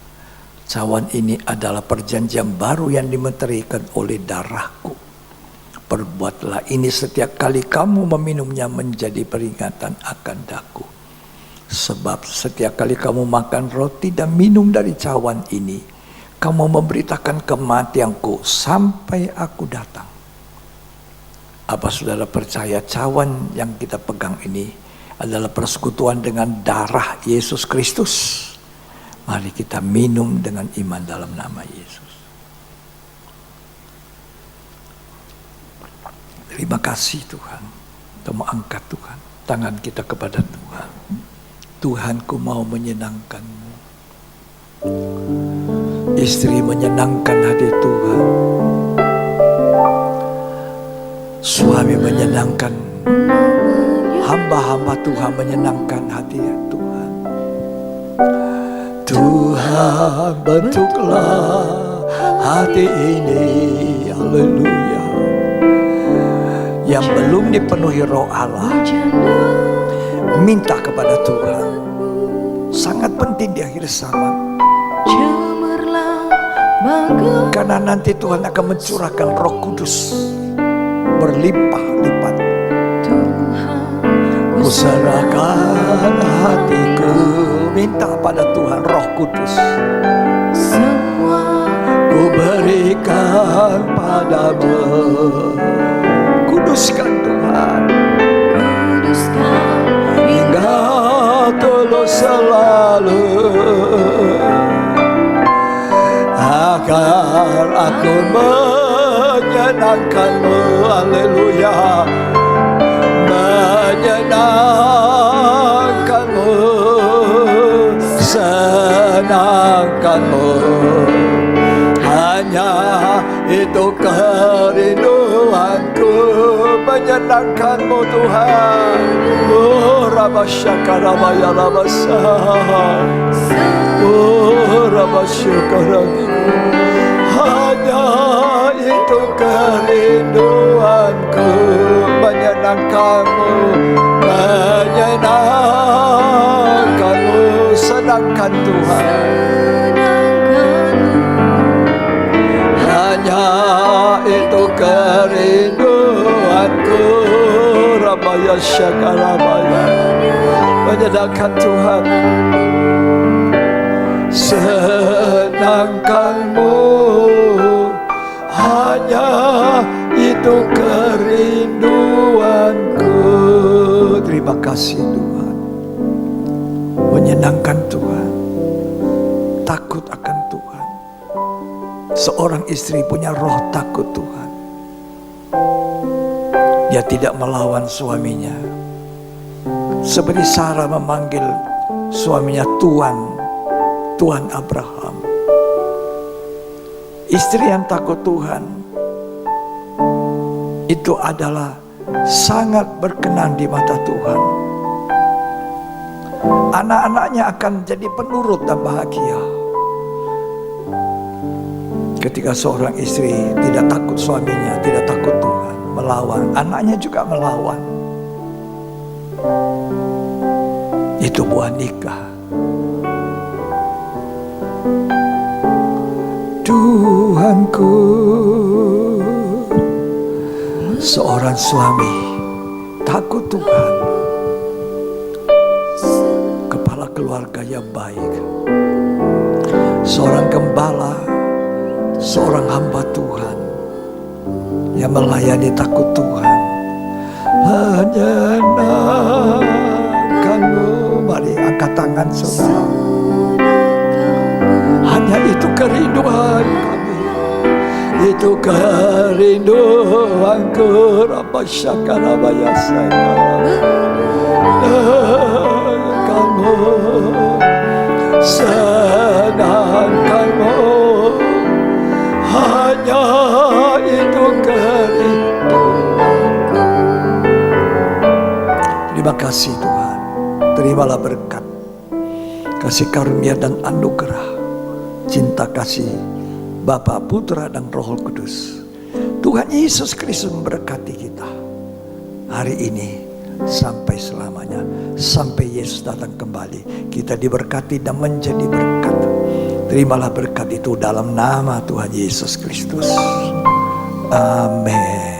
cawan ini adalah perjanjian baru yang dimeterikan oleh darahku. Perbuatlah ini setiap kali kamu meminumnya menjadi peringatan akan daku. Sebab setiap kali kamu makan roti dan minum dari cawan ini, kamu memberitakan kematianku sampai aku datang. Apa saudara percaya cawan yang kita pegang ini adalah persekutuan dengan darah Yesus Kristus? Mari kita minum dengan iman dalam nama Yesus. Terima kasih Tuhan. Kita mau angkat Tuhan tangan kita kepada Tuhan. Tuhanku mau menyenangkanmu. Istri menyenangkan hati Tuhan. Suami menyenangkan. Hamba-hamba Tuhan menyenangkan hati Tuhan. Tuhan bentuklah hati ini, haleluya, yang belum dipenuhi Roh Allah. Minta kepada Tuhan. Sangat penting di akhir zaman. Karena nanti Tuhan akan mencurahkan Roh Kudus berlimpah-lipat. Ku serahkan hatiku, minta pada Tuhan Roh Kudus. Ku berikan padamu. Kuduskan Tuhan, hingga tulus selalu, agar aku menyenangkanmu, haleluya, menyenangkanmu, senangkanmu. Hanya itu kerinduanku, menyenangkanmu Tuhan. Oh Rabasyakarabayya Rabasa, oh Rabasyakarabayya. Hanya itu kerinduanku, menyenangkanmu, menyenangkanmu, senangkan Tuhan. Hanya itu kerinduanku, Rabaya Syakarabaya, menyenangkan Tuhan. Senangkanmu, hanya itu kerinduanku. Terima kasih Tuhan. Menyenangkan Tuhan, takut akan Tuhan. Seorang istri punya roh takut Tuhan. Dia tidak melawan suaminya. Seperti Sarah memanggil suaminya Tuan, Tuan Abraham. Istri yang takut Tuhan itu adalah sangat berkenan di mata Tuhan. Anak-anaknya akan jadi penurut dan bahagia. Ketika seorang istri tidak takut suaminya, tidak takut Tuhan, melawan, anaknya juga melawan. Itu buah nikah. Tuhanku, seorang suami takut Tuhan, kepala keluarga yang baik, seorang gembala, seorang hamba Tuhan yang melayani takut Tuhan, menyenangkanmu. Mari angkat tangan saudara. Hanya itu kerinduan kami, itu kerinduanku. Rabasyakarabayya senangkanmu, senangkanmu. Hanya itu kerinduanku. Terima kasih Tuhan. Terimalah berkat, kasih karunia dan anugerah, cinta kasih Bapa, Putra dan Roh Kudus. Tuhan Yesus Kristus memberkati kita hari ini sampai selamanya, sampai Yesus datang kembali. Kita diberkati dan menjadi berkat. Terimalah berkat itu dalam nama Tuhan Yesus Kristus. Amin.